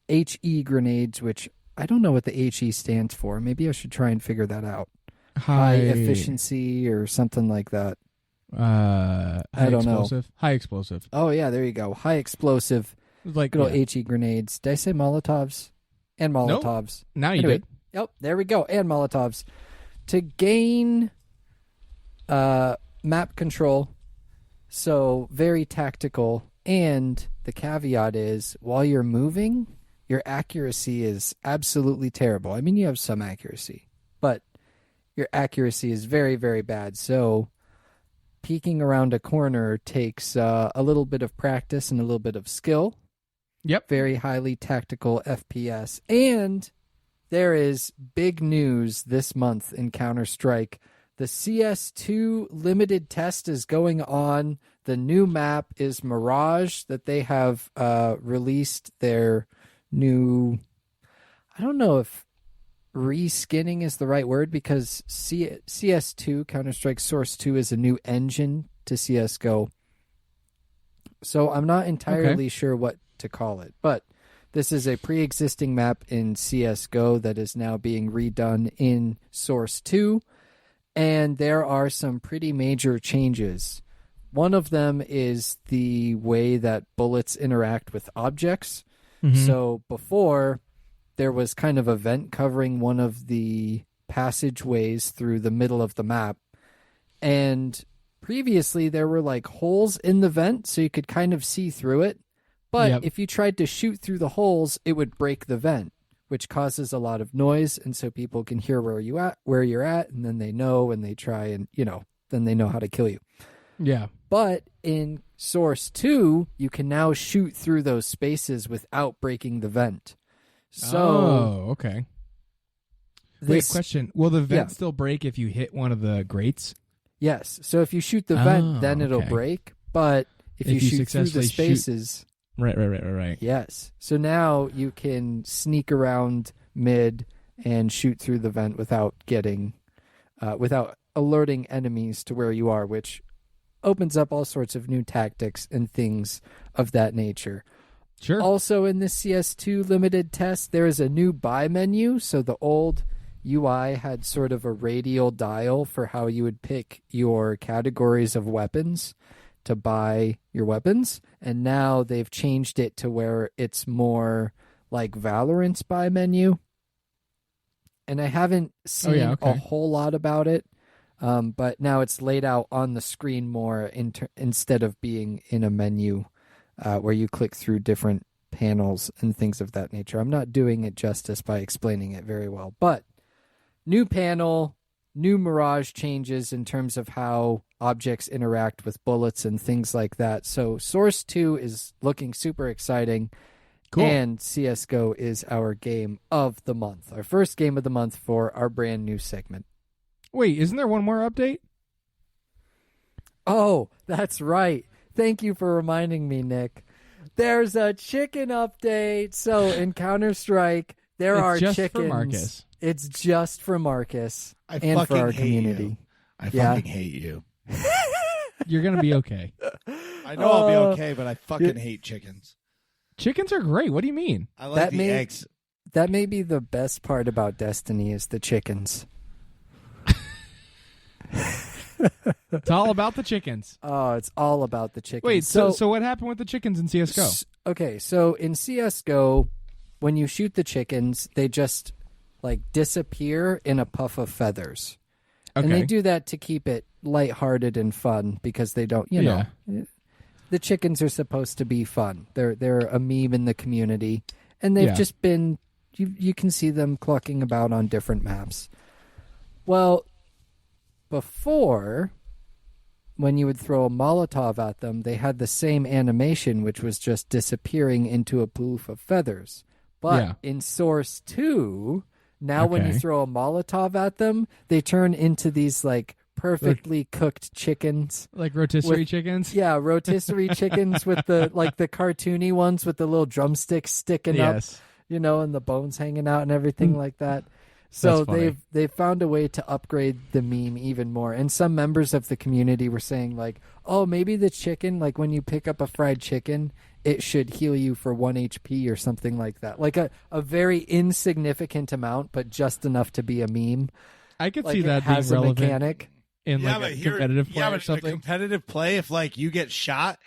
HE grenades, which I don't know what the HE stands for. Maybe I should try and figure that out. High efficiency or something like that. High I don't know. explosive. High explosive. Oh, yeah, there you go. High explosive. Like Good old HE grenades. Did I say Molotovs? And Molotovs. Now you Anyway, did. Yep, there we go. And Molotovs. To gain map control, so very tactical, and the caveat is, while you're moving, your accuracy is absolutely terrible. I mean, you have some accuracy, but your accuracy is very, very bad. So peeking around a corner takes a little bit of practice and a little bit of skill. Yep. Very highly tactical FPS. And there is big news this month in Counter-Strike. The CS2 limited test is going on. The new map is Mirage, that they have released their new... I don't know if reskinning is the right word, because CS2, Counter-Strike Source 2, is a new engine to CSGO. So I'm not entirely sure what to call it, but this is a pre-existing map in CSGO that is now being redone in Source 2, and there are some pretty major changes. One of them is the way that bullets interact with objects. Mm-hmm. So before, there was kind of a vent covering one of the passageways through the middle of the map, and previously there were like holes in the vent so you could kind of see through it. But if you tried to shoot through the holes, it would break the vent, which causes a lot of noise, and so people can hear where you're at, and then they know, and they try, and then they know how to kill you. Yeah. But in Source 2, you can now shoot through those spaces without breaking the vent. So, okay. Wait, question. Will the vent still break if you hit one of the grates? Yes. So if you shoot the vent, then it'll break. But if you shoot through the spaces... Right. Yes. So now you can sneak around mid and shoot through the vent without getting... without alerting enemies to where you are, which opens up all sorts of new tactics and things of that nature. Sure. Also in this CS2 limited test, there is a new buy menu. So the old UI had sort of a radial dial for how you would pick your categories of weapons to buy your weapons. And now they've changed it to where it's more like Valorant's buy menu. And I haven't seen a whole lot about it. But now it's laid out on the screen more instead of being in a menu where you click through different panels and things of that nature. I'm not doing it justice by explaining it very well. But new panel, new Mirage changes in terms of how objects interact with bullets and things like that. So Source 2 is looking super exciting. Cool. And CSGO is our game of the month. Our first game of the month for our brand new segment. Wait, isn't there one more update? Oh, that's right. Thank you for reminding me, Nick. There's a chicken update. So in Counter-Strike, there are just chickens. For Marcus. It's just for Marcus and fucking for our hate community. You. I fucking hate you. You're going to be okay. I know I'll be okay, but I fucking hate chickens. Chickens are great. What do you mean? I like the eggs. That may be the best part about Destiny is the chickens. It's all about the chickens. Oh, it's all about the chickens. Wait, so what happened with the chickens in CSGO? Okay, so in CSGO, when you shoot the chickens, they just like disappear in a puff of feathers. Okay. And they do that to keep it lighthearted and fun because they don't, you know, the chickens are supposed to be fun. They're a meme in the community, and they've just been, you can see them clucking about on different maps. Well, before, when you would throw a Molotov at them, they had the same animation, which was just disappearing into a poof of feathers. But in Source 2, now when you throw a Molotov at them, they turn into these like perfectly cooked chickens. Like rotisserie chickens? Yeah, rotisserie chickens with the like the cartoony ones with the little drumsticks sticking up, you know, and the bones hanging out and everything like that. So they've found a way to upgrade the meme even more. And some members of the community were saying like, oh, maybe the chicken, like when you pick up a fried chicken, it should heal you for 1 HP or something like that. Like a very insignificant amount, but just enough to be a meme. I could like see that being relevant mechanic. in like a competitive play or something. A competitive play, if like you get shot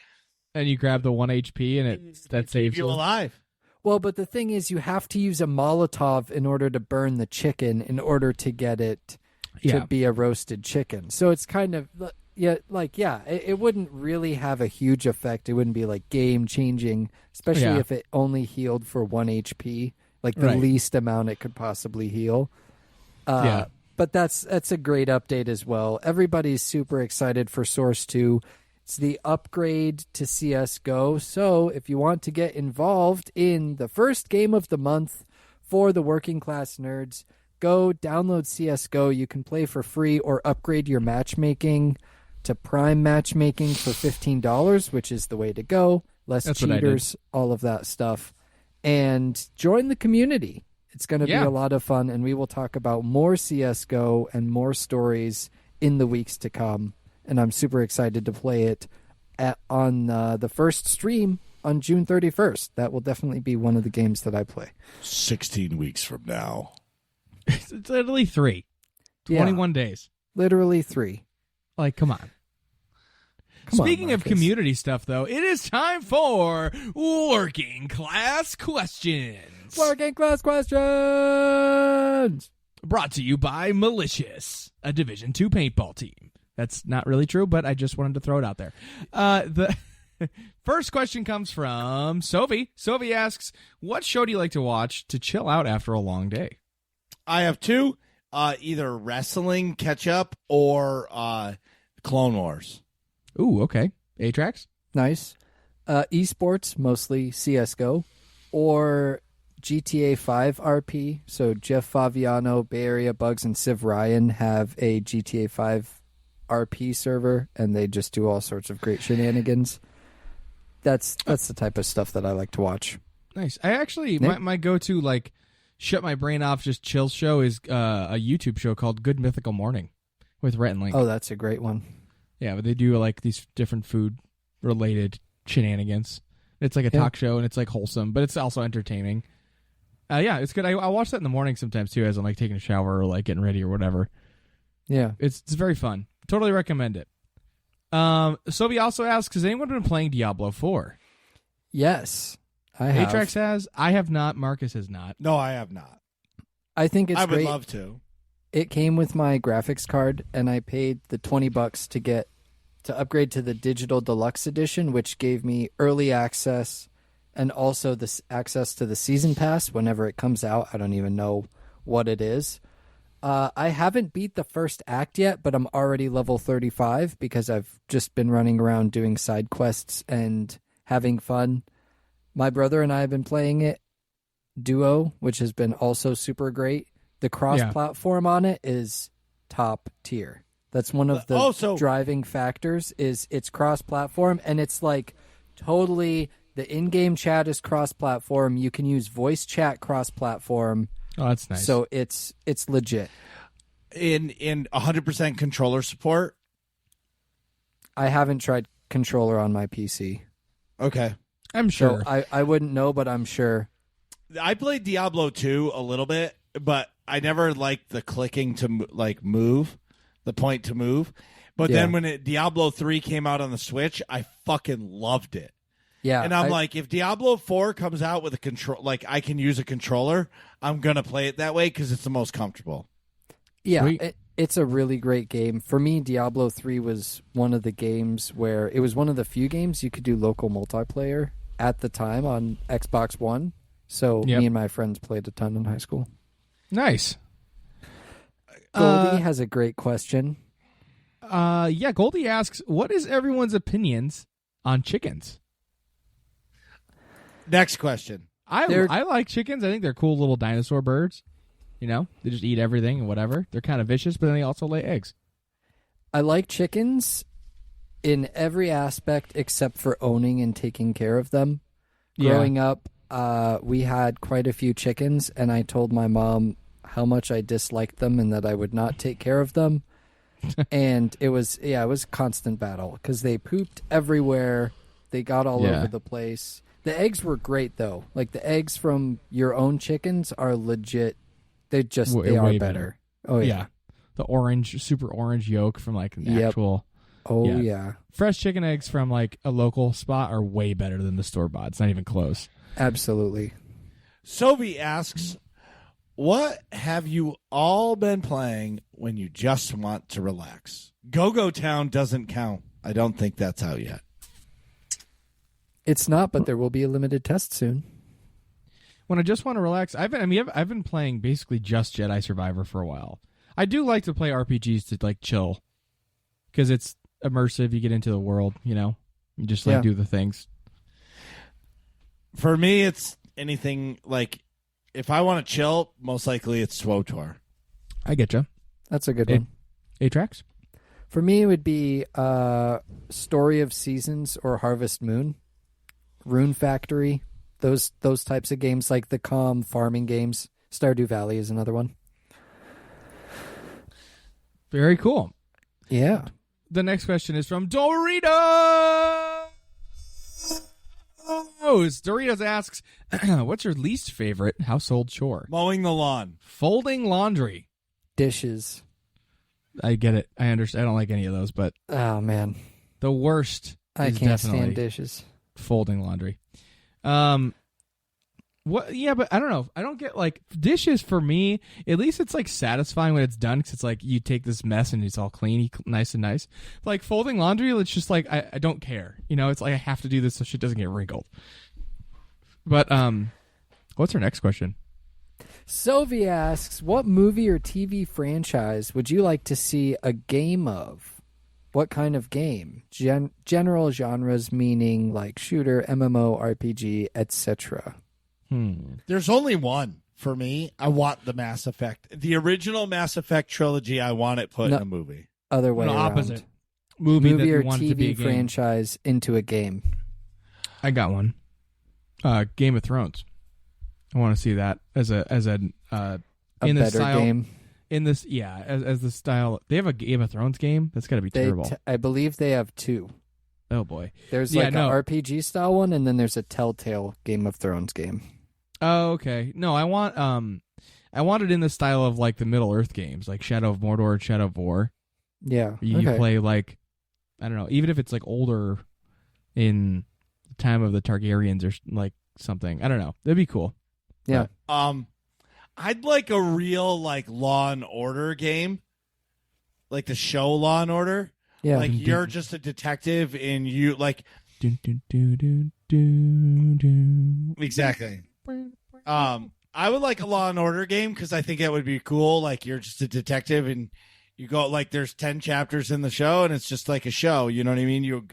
And you grab the 1 HP, and that saves You alive. Well, but the thing is, you have to use a Molotov in order to burn the chicken in order to get it to be a roasted chicken. So it's kind of, it wouldn't really have a huge effect. It wouldn't be like game changing, especially if it only healed for 1 HP, like the least amount it could possibly heal. But that's a great update as well. Everybody's super excited for Source 2. It's the upgrade to CSGO. So if you want to get involved in the first game of the month for the working class nerds, go download CSGO. You can play for free or upgrade your matchmaking to Prime matchmaking for $15, which is the way to go. Less cheaters, all of that stuff. And join the community. It's going to be a lot of fun, and we will talk about more CSGO and more stories in the weeks to come. And I'm super excited to play it on the first stream on June 31st. That will definitely be one of the games that I play. 16 weeks from now. It's literally 3. 21 days. Literally 3. Like, come on. Speaking of community stuff, though, it is time for Working Class Questions. Working Class Questions! Brought to you by Malicious, a Division 2 paintball team. That's not really true, but I just wanted to throw it out there. The first question comes from Sovi. Sovi asks, what show do you like to watch to chill out after a long day? I have 2, either wrestling catch-up or Clone Wars. Ooh, okay. A-Tracks? Nice. Esports, mostly CSGO, or GTA 5 RP. So Jeff Faviano, Bay Area Bugs, and Civ Ryan have a GTA 5 RP server, and they just do all sorts of great shenanigans. That's the type of stuff that I like to watch. Nice. I actually, my go-to, like, shut my brain off, just chill show is a YouTube show called Good Mythical Morning with Rhett and Link. Oh, that's a great one. Yeah, but they do, like, these different food-related shenanigans. It's like a talk show, and it's, like, wholesome, but it's also entertaining. It's good. I watch that in the morning sometimes, too, as I'm, like, taking a shower or, like, getting ready or whatever. Yeah. It's very fun. Totally recommend it. Sobi also asks, has anyone been playing Diablo 4? Yes, I have. Atrax has. I have not. Marcus has not. No, I have not. I think it's great. I would love to. It came with my graphics card, and I paid the $20 to upgrade to the Digital Deluxe Edition, which gave me early access and also this access to the Season Pass whenever it comes out. I don't even know what it is. I haven't beat the first act yet, but I'm already level 35 because I've just been running around doing side quests and having fun. My brother and I have been playing it duo, which has been also super great. The cross-platform on it is top tier. That's one of the driving factors is it's cross-platform, and it's like totally the in-game chat is cross-platform. You can use voice chat cross-platform. Oh, that's nice. So it's legit. In 100% controller support? I haven't tried controller on my PC. Okay. I'm sure. So I wouldn't know, but I'm sure. I played Diablo 2 a little bit, but I never liked the clicking to move, the point to move. But then when Diablo 3 came out on the Switch, I fucking loved it. Yeah, and I'm like, if Diablo 4 comes out with a control, like I can use a controller, I'm gonna play it that way because it's the most comfortable. Yeah, it's a really great game. For me, Diablo 3 was one of the games where it was one of the few games you could do local multiplayer at the time on Xbox One. So me and my friends played a ton in high school. Nice. Goldie has a great question. Goldie asks, what is everyone's opinions on chickens? Next question. I like chickens. I think they're cool little dinosaur birds. You know, they just eat everything and whatever. They're kind of vicious, but then they also lay eggs. I like chickens in every aspect except for owning and taking care of them. Growing up, we had quite a few chickens, and I told my mom how much I disliked them and that I would not take care of them. And it was a constant battle because they pooped everywhere. They got all over the place. The eggs were great, though. Like, the eggs from your own chickens are legit. They are better. Oh, yeah. The orange, super orange yolk from, like, an actual Oh, yeah. Fresh chicken eggs from like a local spot are way better than the store-bought. It's not even close. Absolutely. Sovi asks, what have you all been playing when you just want to relax? Go-Go Town doesn't count. I don't think that's out yet. It's not, but there will be a limited test soon. When I just want to relax, I've been playing basically just Jedi Survivor for a while. I do like to play RPGs to like chill because it's immersive. You get into the world, you just like do the things. For me, it's anything like if I want to chill, most likely it's SWTOR. I get you. That's a good one. A-Tracks? For me, it would be Story of Seasons or Harvest Moon, Rune Factory, those types of games, like the calm farming games. Stardew Valley is another one. Very cool. Yeah. The next question is from Doritos. Doritos asks, what's your least favorite household chore? Mowing the lawn. Folding laundry. Dishes. I get it. I understand. I don't like any of those, but Oh, man. the worst I is can't definitely stand dishes. folding laundry. What? Yeah, but I don't know. I don't get like dishes for me. At least it's like satisfying when it's done because it's like you take this mess and it's all clean, nice and nice. Like folding laundry, it's just like I don't care. It's like I have to do this so shit doesn't get wrinkled. But what's our next question? Sovi asks, what movie or TV franchise would you like to see a game of? What kind of game? General genres meaning like shooter, MMO, RPG, etc. There's only one for me. I want the Mass Effect. The original Mass Effect trilogy, I want it put in a movie. Other way No, around. opposite. Movie that or you want it to be a TV game. franchise into a game. I got one. Game of Thrones. I want to see that as a A in this better style, game. In this, yeah, as the style. They have a Game of Thrones game. That's got to be terrible. I believe they have two. Oh boy. There's Yeah, like no. an RPG style one, and then there's a Telltale Game of Thrones game. Oh, okay. No, I want it in the style of like the Middle Earth games, like Shadow of Mordor and Shadow of War. Yeah. You play like, I don't know, even if it's like older in the time of the Targaryens or like something. I don't know. That'd be cool. Yeah. I'd like a real like Law and Order game, like the show Law and Order. Yeah. Like you're just a detective and you like Dun, dun, dun, dun, dun, dun. exactly. I would like a Law and Order game because I think that would be cool. Like you're just a detective and you go like there's 10 chapters in the show and it's just like a show. You know what I mean? You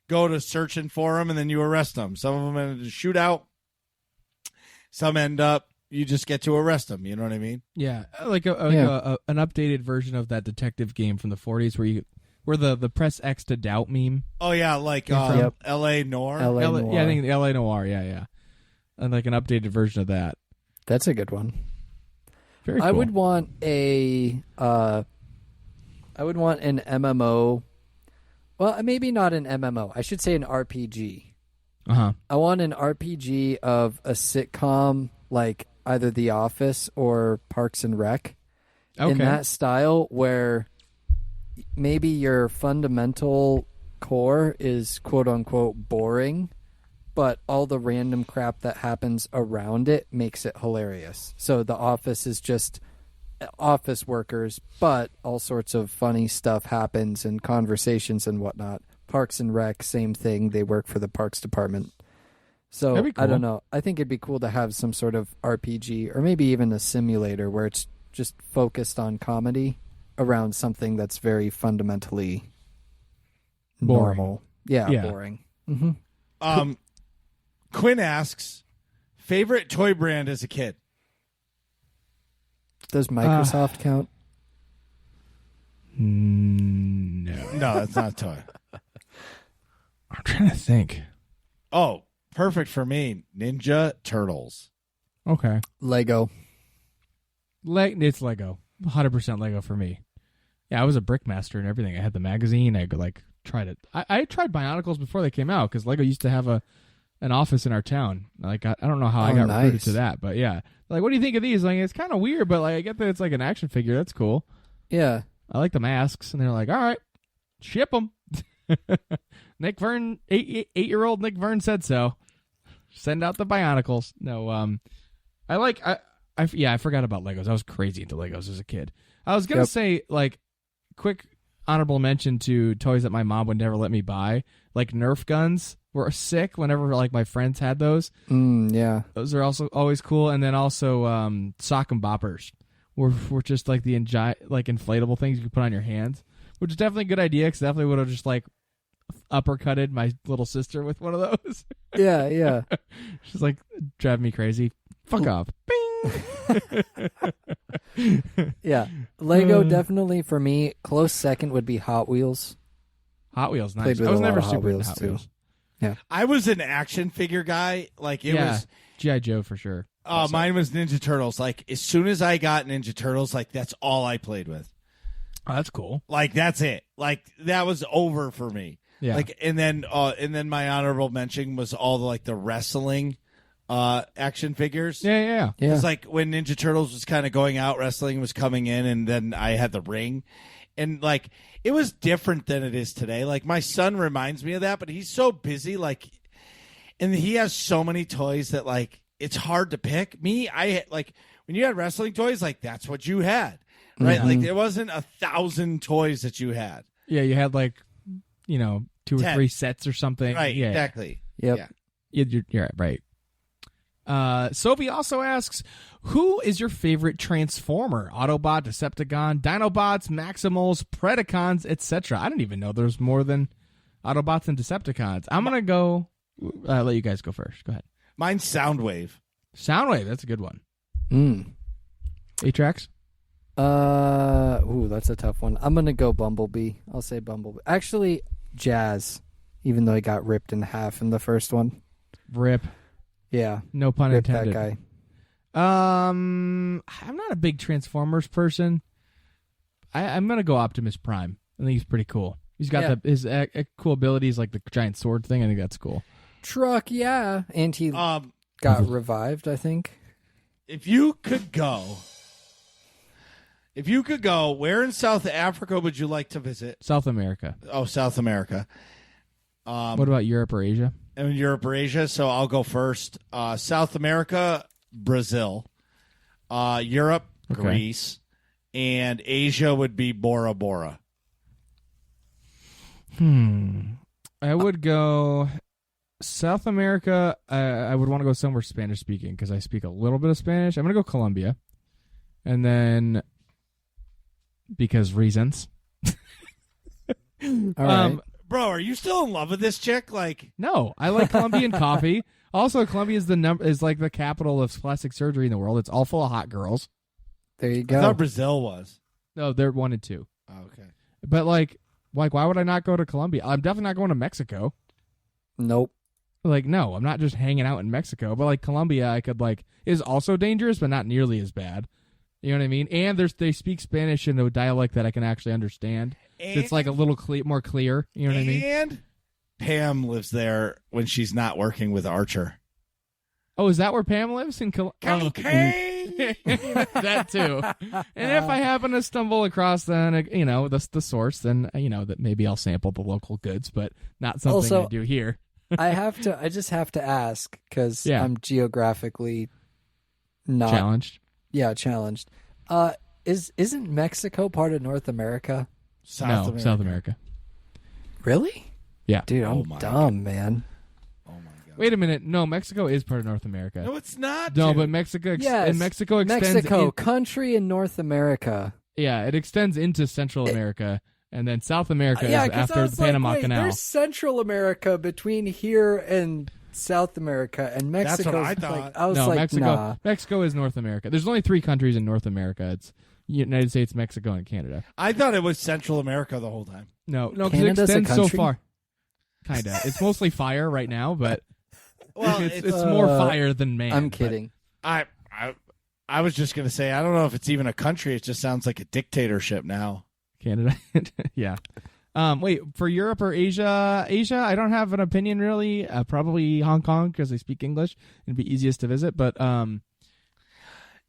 go to searching for them and then you arrest them. Some of them end in a shootout. Some end up you just get to arrest them. You know what I mean? Yeah, like an updated version of that detective game from the 40s where the press X to doubt meme. Oh yeah, like Yep. L.A. Noir. LA Noir. Yeah, I think L.A. Noir. Yeah, and like an updated version of that. That's a good one. Very cool. I would want an MMO. Well, maybe not an MMO. I should say an RPG. Uh-huh. I want an RPG of a sitcom like either The Office or Parks and Rec. Okay. In that style where maybe your fundamental core is quote-unquote boring, but all the random crap that happens around it makes it hilarious. So The Office is just office workers, but all sorts of funny stuff happens and conversations and whatnot. Parks and Rec, same thing. They work for the Parks Department. So, That'd be cool. I don't know. I think it'd be cool to have some sort of RPG or maybe even a simulator where it's just focused on comedy around something that's very fundamentally Boring. normal. Yeah, Yeah. boring. Mm-hmm. Quinn asks, favorite toy brand as a kid? Does Microsoft count? No. No, that's not a toy. I'm trying to think. Oh, perfect for me. Ninja Turtles. Okay. Lego. It's Lego. 100% Lego for me. Yeah, I was a brickmaster and everything. I had the magazine. I like tried it. I tried Bionicles before they came out because Lego used to have an office in our town. Like I don't know how I got recruited nice. to that, but yeah. Like, what do you think of these? Like, it's kind of weird, but like I get that it's like an action figure. That's cool. Yeah. I like the masks, and they're like, all right, ship them. Nick Vern, 8-year-old Nick Vern said so. Send out the Bionicles. No, I forgot about Legos. I was crazy into Legos as a kid. I was gonna say, like, quick honorable mention to toys that my mom would never let me buy. Like Nerf guns were sick whenever like my friends had those. Yeah, those are also always cool. And then also sock and boppers were just like the inflatable things you could put on your hands, which is definitely a good idea because definitely would have just like uppercutted my little sister with one of those. Yeah. She's like driving me crazy. Fuck off. Bing. Yeah. Lego definitely for me. Close second would be Hot Wheels. Hot Wheels, nice. Played with I was a lot never of Hot super into Wheels, Hot too. Wheels. Yeah. I was an action figure guy. Like it was. G.I. Joe for sure. Mine was Ninja Turtles. Like as soon as I got Ninja Turtles, like that's all I played with. Oh, that's cool. Like that's it. Like that was over for me. Yeah. Like and then my honorable mention was all the wrestling action figures. Yeah. It's like when Ninja Turtles was kind of going out, wrestling was coming in, and then I had the ring. And, like, it was different than it is today. Like, my son reminds me of that, but he's so busy, like, and he has so many toys that, like, it's hard to pick. Me, like, when you had wrestling toys, like, that's what you had, right? Like, there wasn't 1,000 toys that you had. Yeah, you had, like, 2 or 10. 3 sets or something. Right, yeah. exactly. Yep. Yeah. You're right. Sophie also asks, who is your favorite Transformer? Autobot, Decepticon, Dinobots, Maximals, Predacons, etc. I didn't even know there's more than Autobots and Decepticons. I'm going to go, let you guys go first. Go ahead. Mine's Soundwave. Soundwave, that's a good one. 8-Tracks? That's a tough one. I'm going to go Bumblebee. I'll say Bumblebee. Actually, Jazz, even though he got ripped in half in the first one. Rip. Yeah. No pun Rip intended. that guy. I'm not a big Transformers person. I'm going to go Optimus Prime. I think he's pretty cool. He's got his cool abilities, like the giant sword thing. I think that's cool. Truck, yeah. And he got revived, I think. If you could go, where in South Africa would you like to visit? South America. Oh, South America. What about Europe or Asia? In Europe or Asia, so I'll go first. South America, Brazil. Europe, Greece. And Asia would be Bora Bora. I would go South America. I would want to go somewhere Spanish speaking because I speak a little bit of Spanish. I'm going to go Colombia. And then, because reasons. All right. Bro, are you still in love with this chick? Like, no, I like Colombian coffee. Also, Colombia is like the capital of plastic surgery in the world. It's all full of hot girls. There you I go. thought Brazil was. No, they're 1 and 2. Oh, okay. But like, why would I not go to Colombia? I'm definitely not going to Mexico. Nope. Like, no, I'm not just hanging out in Mexico. But like Colombia, I could is also dangerous, but not nearly as bad. You know what I mean? And they speak Spanish in a dialect that I can actually understand. And, it's like a little more clear. You know what I mean? And Pam lives there when she's not working with Archer. Oh, is that where Pam lives? In Cocaine! That too. And if I happen to stumble across the source, then that maybe I'll sample the local goods, but not something Also, I do here. I just have to ask because I'm geographically not challenged. Yeah, challenged. Isn't Mexico part of North America? South America. Really? Yeah. Dude, I'm dumb, man. Oh my god. Wait a minute. No, Mexico is part of North America. No, it's not. No, dude. but Mexico Yes. Mexico extends Mexico, country in North America. Yeah, it extends into Central America, and then South America is 'cause I after was the Panama like, wait, Canal. There's Central America between here and South America, and Mexico. what I thought. I was No, like, Mexico. nah. Mexico is North America. There's only 3 countries in North America. It's United States, Mexico, and Canada. I thought it was Central America the whole time. No, because it Canada's a extends so country? far. Kinda. It's mostly fire right now, but Well, it's more fire than man. I'm but- kidding. I was just gonna say I don't know if it's even a country. It just sounds like a dictatorship now. Canada. Yeah. Wait, for Europe or Asia? Asia, I don't have an opinion really. Probably Hong Kong because they speak English. It'd be easiest to visit. But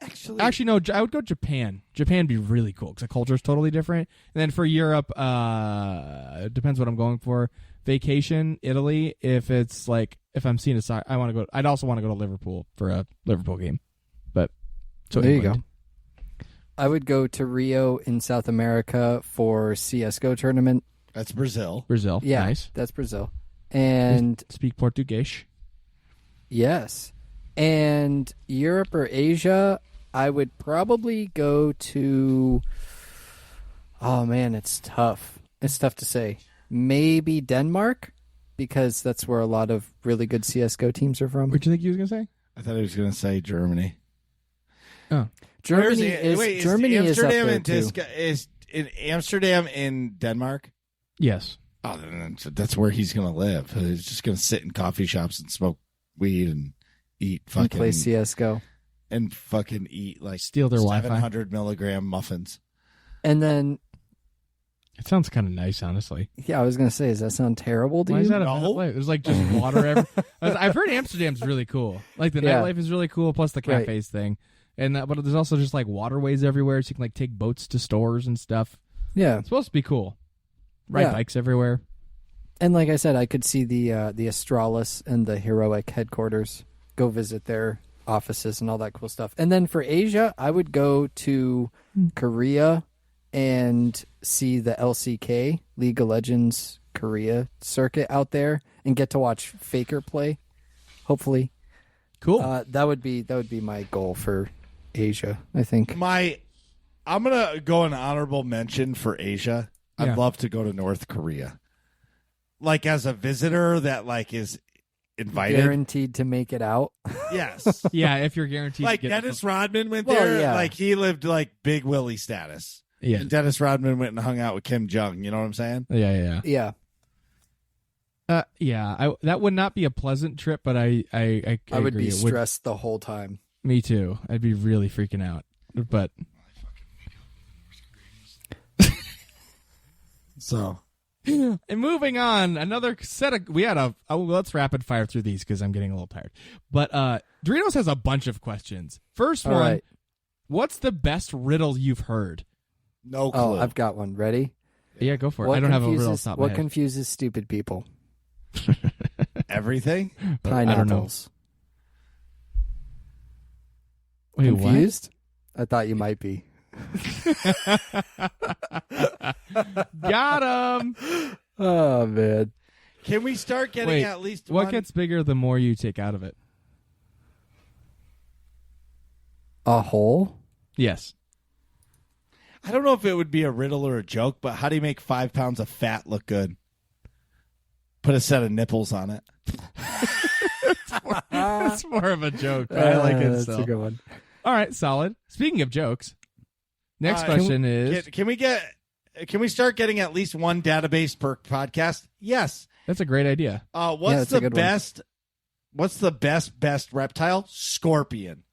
Actually, no. I would go Japan. Japan would be really cool because the culture is totally different. And then for Europe, it depends what I'm going for. Vacation, Italy. If it's like if I'm seeing a soccer, I want to go. I'd also want to go to Liverpool for a Liverpool game. But so there England. you go. I would go to Rio in South America for CS:GO tournament. That's Brazil. Brazil, Yeah, nice. that's Brazil. And Speak Portuguese. yes, and Europe or Asia, I would probably go to. Oh man, it's tough. It's tough to say. Maybe Denmark, because that's where a lot of really good CS:GO teams are from. What do you think he was gonna say? I thought he was going to say Germany. Oh, Germany is up there too. Is in Amsterdam in Denmark? yes. Oh, then that's where he's going to live. He's just going to sit in coffee shops and smoke weed and eat And fucking play CS:GO. and fucking eat like Steal their Wi-Fi. 700 milligram muffins. And then, It sounds kind of nice, honestly. yeah, I was gonna say, does that sound terrible to Why you? is that a No. bad life? There's like just water everywhere. I've heard Amsterdam's really cool. Like the Yeah. nightlife is really cool, plus the Right. cafes thing. And but there's also just like waterways everywhere, so you can like take boats to stores and stuff. Yeah, It's supposed to be cool. Ride Yeah. bikes everywhere. and like I said, I could see the Astralis and the Heroic headquarters. Go visit their offices and all that cool stuff. And then for Asia, I would go to Korea and see the LCK, League of Legends Korea circuit out there, and get to watch Faker play. Hopefully, Cool. that would be my goal for Asia. I think. I'm going to go an honorable mention for Asia. Yeah. I'd love to go to North Korea. Like as a visitor that like is invited. Guaranteed to make it out. Yes. yeah, if you're guaranteed Like to get Dennis Rodman went Well, there. yeah. Like he lived like Big Willie status. Yeah. And Dennis Rodman went and hung out with Kim Jong. You know what I'm saying? Yeah. Yeah, That would not be a pleasant trip, but I I would agree. be It would- stressed the whole time. Me too. I'd be really freaking out. But So and moving on, another set of let's rapid fire through these because I'm getting a little tired. But Doritos has a bunch of questions. First All one, right. what's the best riddle you've heard? no clue. Oh, I've got one. Ready? Yeah, go for it. I don't have a riddle off the top of my What head. confuses stupid people? Everything? I don't know. Pineapples. Wait, what? Confused? I thought you might be. Got him. Oh man. Can we start getting Wait, at least what one? gets bigger the more you take out of it? A hole? Yes. I don't know if it would be a riddle or a joke, but how do you make 5 pounds of fat look good? Put a set of nipples on it. It's more of a joke, but I like it That's still. a good one. All right, solid. Speaking of jokes, next Uh, question is Can we start getting at least one database per podcast? Yes. that's a great idea. What's that's a the good one. best? What's the best reptile? Scorpion.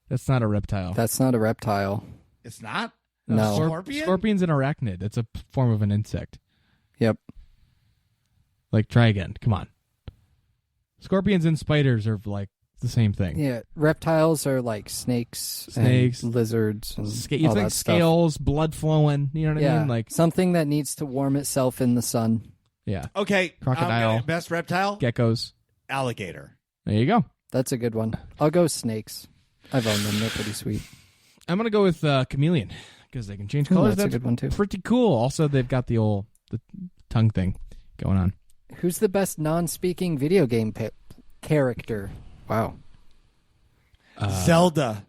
That's not a reptile. That's not a reptile. It's not. No. Scorpion. Scorpion's an arachnid. It's a form of an insect. Yep. Like, try again. Come on. Scorpions and spiders are like the same thing. Yeah. Reptiles are like snakes, Snakes. and lizards, and You all think that stuff. scales, blood flowing. You know what I Yeah. mean? Like, something that needs to warm itself in the sun. yeah. Okay. Crocodile. Best reptile. Geckos. Alligator. There you go. That's a good one. I'll go snakes. I've owned them. They're pretty sweet. I'm gonna go with chameleon because they can change Ooh, colors. that's a good one, too. Pretty cool. Also, they've got the tongue thing going on. Who's the best non-speaking video game character? Wow. Zelda.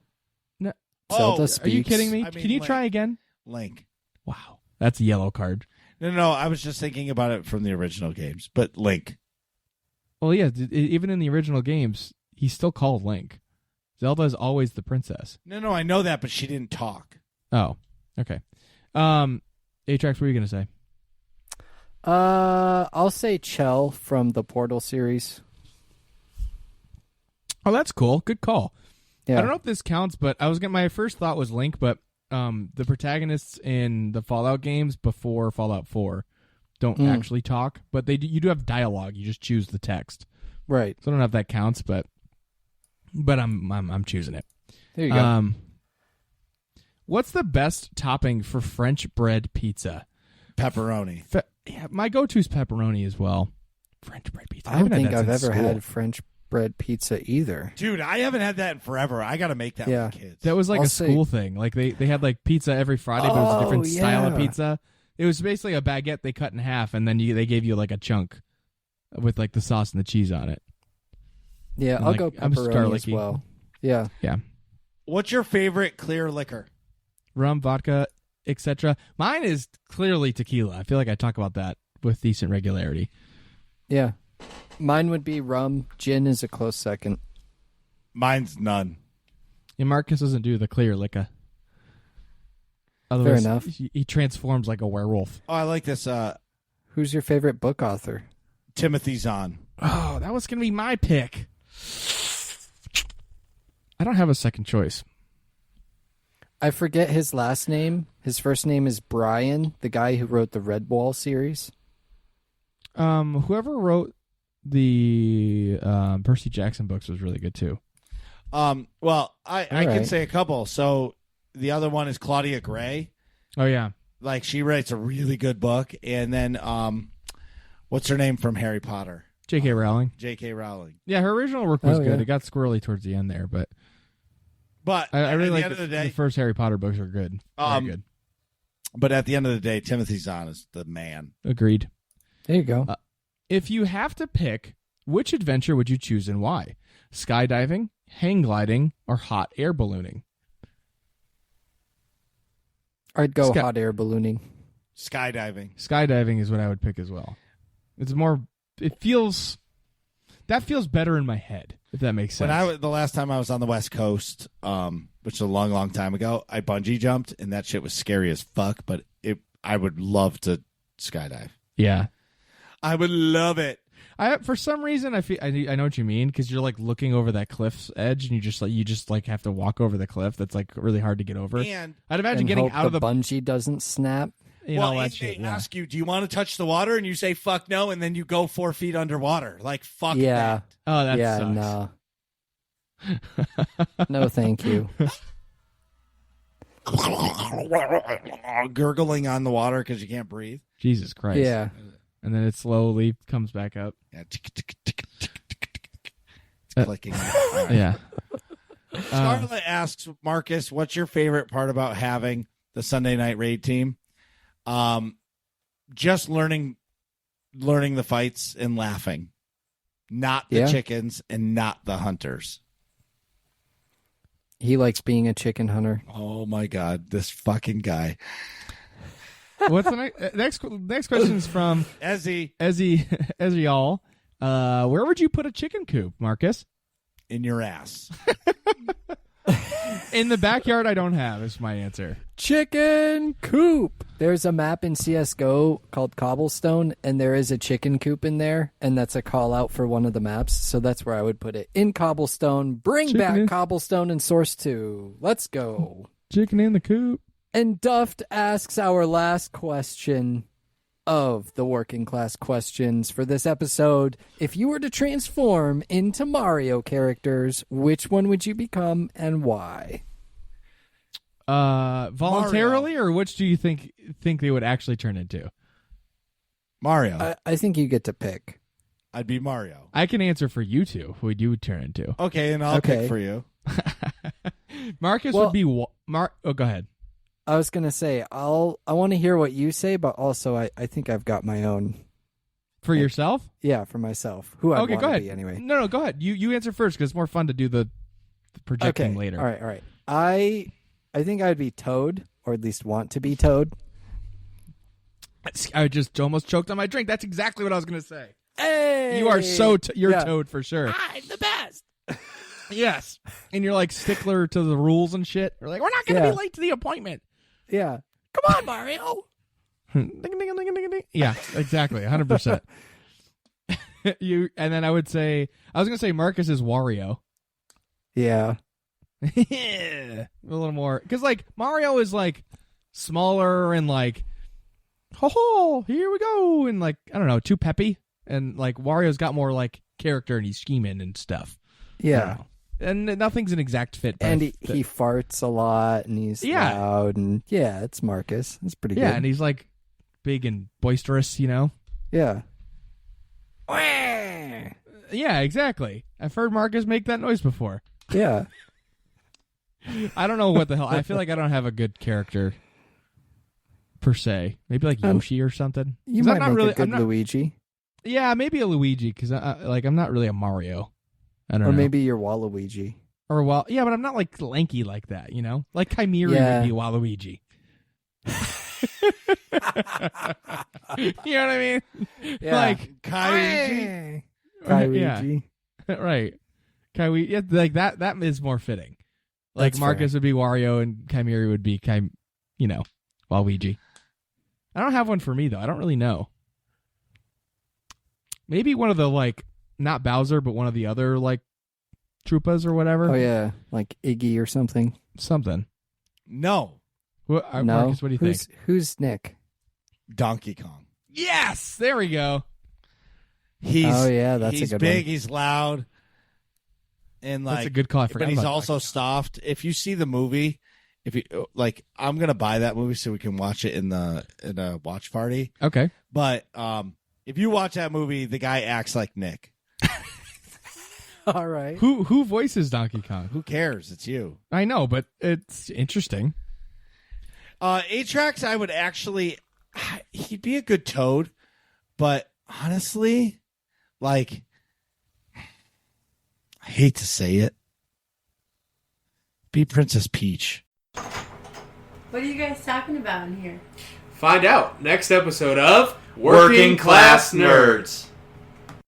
No, Zelda Oh, speaks. are you kidding me? I mean, Can you like- try again? Link. Wow, that's a yellow card. No. I was just thinking about it from the original games, but Link. Well, yeah. Even in the original games, he's still called Link. Zelda is always the princess. No. I know that, but she didn't talk. Oh, okay. Atrax, what were you gonna say? I'll say Chell from the Portal series. Oh, that's cool. Good call. Yeah. I don't know if this counts, but my first thought was Link, but the protagonists in the Fallout games before Fallout 4 don't actually talk, but you do have dialogue. You just choose the text. Right. So I don't know if that counts, but I'm choosing it. There you go. What's the best topping for French bread pizza? Pepperoni. Yeah, my go-to is pepperoni as well. French bread pizza. I don't think haven't I've had that ever since school. had French bread pizza either. Dude, I haven't had that in forever. I got to make that with kids. That was like I'll a say- school thing. Like they had like pizza every Friday, but it was a different style of yeah. pizza. It was basically a baguette they cut in half, and then they gave you like a chunk with like the sauce and the cheese on it. Yeah, And, I'll like, go I'm pepperoni as garlicky. well. Yeah. Yeah, What's your favorite clear liquor? rum, vodka, etc. Mine is clearly tequila. I feel like I talk about that with decent regularity. Yeah. Mine would be rum. Gin is a close second. Mine's none. And Marcus doesn't do the clear liquor. Fair Otherwise, enough. He transforms like a werewolf. Oh, I like this. Who's your favorite book author? Timothy Zahn. Oh, that was gonna be my pick. I don't have a second choice. I forget his last name. His first name is Brian, the guy who wrote the Red Wall series. Whoever wrote the Percy Jackson books was really good too. Well, I can right. say a couple. So the other one is Claudia Gray. Oh yeah, Like she writes a really good book. And then what's her name from Harry Potter? J.K. Rowling. J.K. Rowling. Yeah, her original work was Oh, good. yeah. It got squirrely towards the end there, but But I really at like the end of the day, the first Harry Potter books are good. Very good. but at the end of the day, Timothy Zahn is the man. Agreed. There you go. If you have to pick, which adventure would you choose and why? Skydiving, hang gliding, or hot air ballooning? I'd go Sky- hot air ballooning. Skydiving. Skydiving is what I would pick as well. It's more. It feels. That feels better in my head, if that makes sense. The last time I was on the West Coast, which is a long, long time ago, I bungee jumped, and that shit was scary as fuck. But I would love to skydive. Yeah. I would love it. For some reason I know what you mean, because you're like looking over that cliff's edge and you just have to walk over the cliff. That's like really hard to get over. And I'd imagine And getting hope out of the bungee doesn't snap. well, all that and shit. they Yeah. ask you, do you want to touch the water? And you say fuck no, and then you go 4 feet underwater. Like fuck Yeah. Oh, that yeah, sucks. no. No, thank you. that. Gurgling on the water because you can't breathe. Jesus Christ. Yeah. And then it slowly comes back up. Yeah. It's clicking. All right. Yeah. Scarlett asks, Marcus, what's your favorite part about having the Sunday Night Raid team? Just learning the fights and laughing. Not the Yeah. chickens and not the hunters. He likes being a chicken hunter. Oh my God, this fucking guy. What's the next question is from Ezzy all. Where would you put a chicken coop, Marcus? In your ass. In the backyard I don't have is my answer. Chicken coop. There's a map in CSGO called Cobblestone, and there is a chicken coop in there, and that's a call out for one of the maps. So that's where I would put it. In Cobblestone. Bring Chicken back in- Cobblestone and Source 2. Let's go. Chicken in the coop. And Duft asks our last question of the working class questions for this episode. If you were to transform into Mario characters, which one would you become and why? Voluntarily, or which do you think they would actually turn into? Mario. I think you get to pick. I'd be Mario. I can answer for you two who you would turn into. Okay, and I'll Okay. pick for you. Marcus Well- would be Oh, go ahead. I was going to say, I want to hear what you say, but also I think I've got my own. For yourself? Yeah, for myself. Who I Okay, want go to ahead. be anyway. No, go ahead. You answer first because it's more fun to do the projecting Okay. later. All right. I think I'd be Toad, or at least want to be Toad. I just almost choked on my drink. That's exactly what I was going to say. Hey! You are you're Yeah. Toad for sure. I'm the best. Yes. And you're like stickler to the rules and shit. You're like, we're not going to Yeah. be late to the appointment. Yeah. Come on, Mario. Ding, ding, ding, ding, ding, ding. Yeah, exactly. 100%. And then I was going to say Marcus is Wario. Yeah. A little more. Because like Mario is like smaller and like, ho, here we go. And like, I don't know, too peppy. And like Wario's got more like character and he's scheming and stuff. I don't Yeah. know. and nothing's an exact fit. And he farts a lot, and he's loud, and it's Marcus. It's pretty good. Yeah, and he's like big and boisterous, you know? Yeah. Yeah, exactly. I've heard Marcus make that noise before. Yeah. I don't know what the hell. I feel like I don't have a good character per se. Maybe like Yoshi or something. You might make a good Luigi. Yeah, maybe a Luigi because I'm not really a Mario. I don't know. Or maybe you're Waluigi. Yeah, but I'm not like lanky like that, you know? Like Chimera would be Waluigi. You know what I mean? Yeah. Like Kyrie. Kyrie. Yeah. Right. Kyrie. Yeah, like that is more fitting. Like That's Marcus would be Wario and Chimera would be Waluigi. I don't have one for me though. I don't really know. Maybe one of the like not Bowser, but one of the other like Troopas or whatever. Oh yeah, like Iggy or something. Something. No. No. Marcus, what do you think? Who's Nick? Donkey Kong. Yes, there we go. That's a good big, one. he's loud. And like That's a good call. I forgot but he's about also soft. If you see the movie, if you like, I'm gonna buy that movie so we can watch it in a watch party. Okay. But if you watch that movie, the guy acts like Nick. All right. Who voices Donkey Kong? Who cares? It's you. I know, but it's interesting. Atrax, I would actually, he'd be a good Toad, but honestly, like, I hate to say it, be Princess Peach. What are you guys talking about in here? Find out next episode of Working Class Nerds.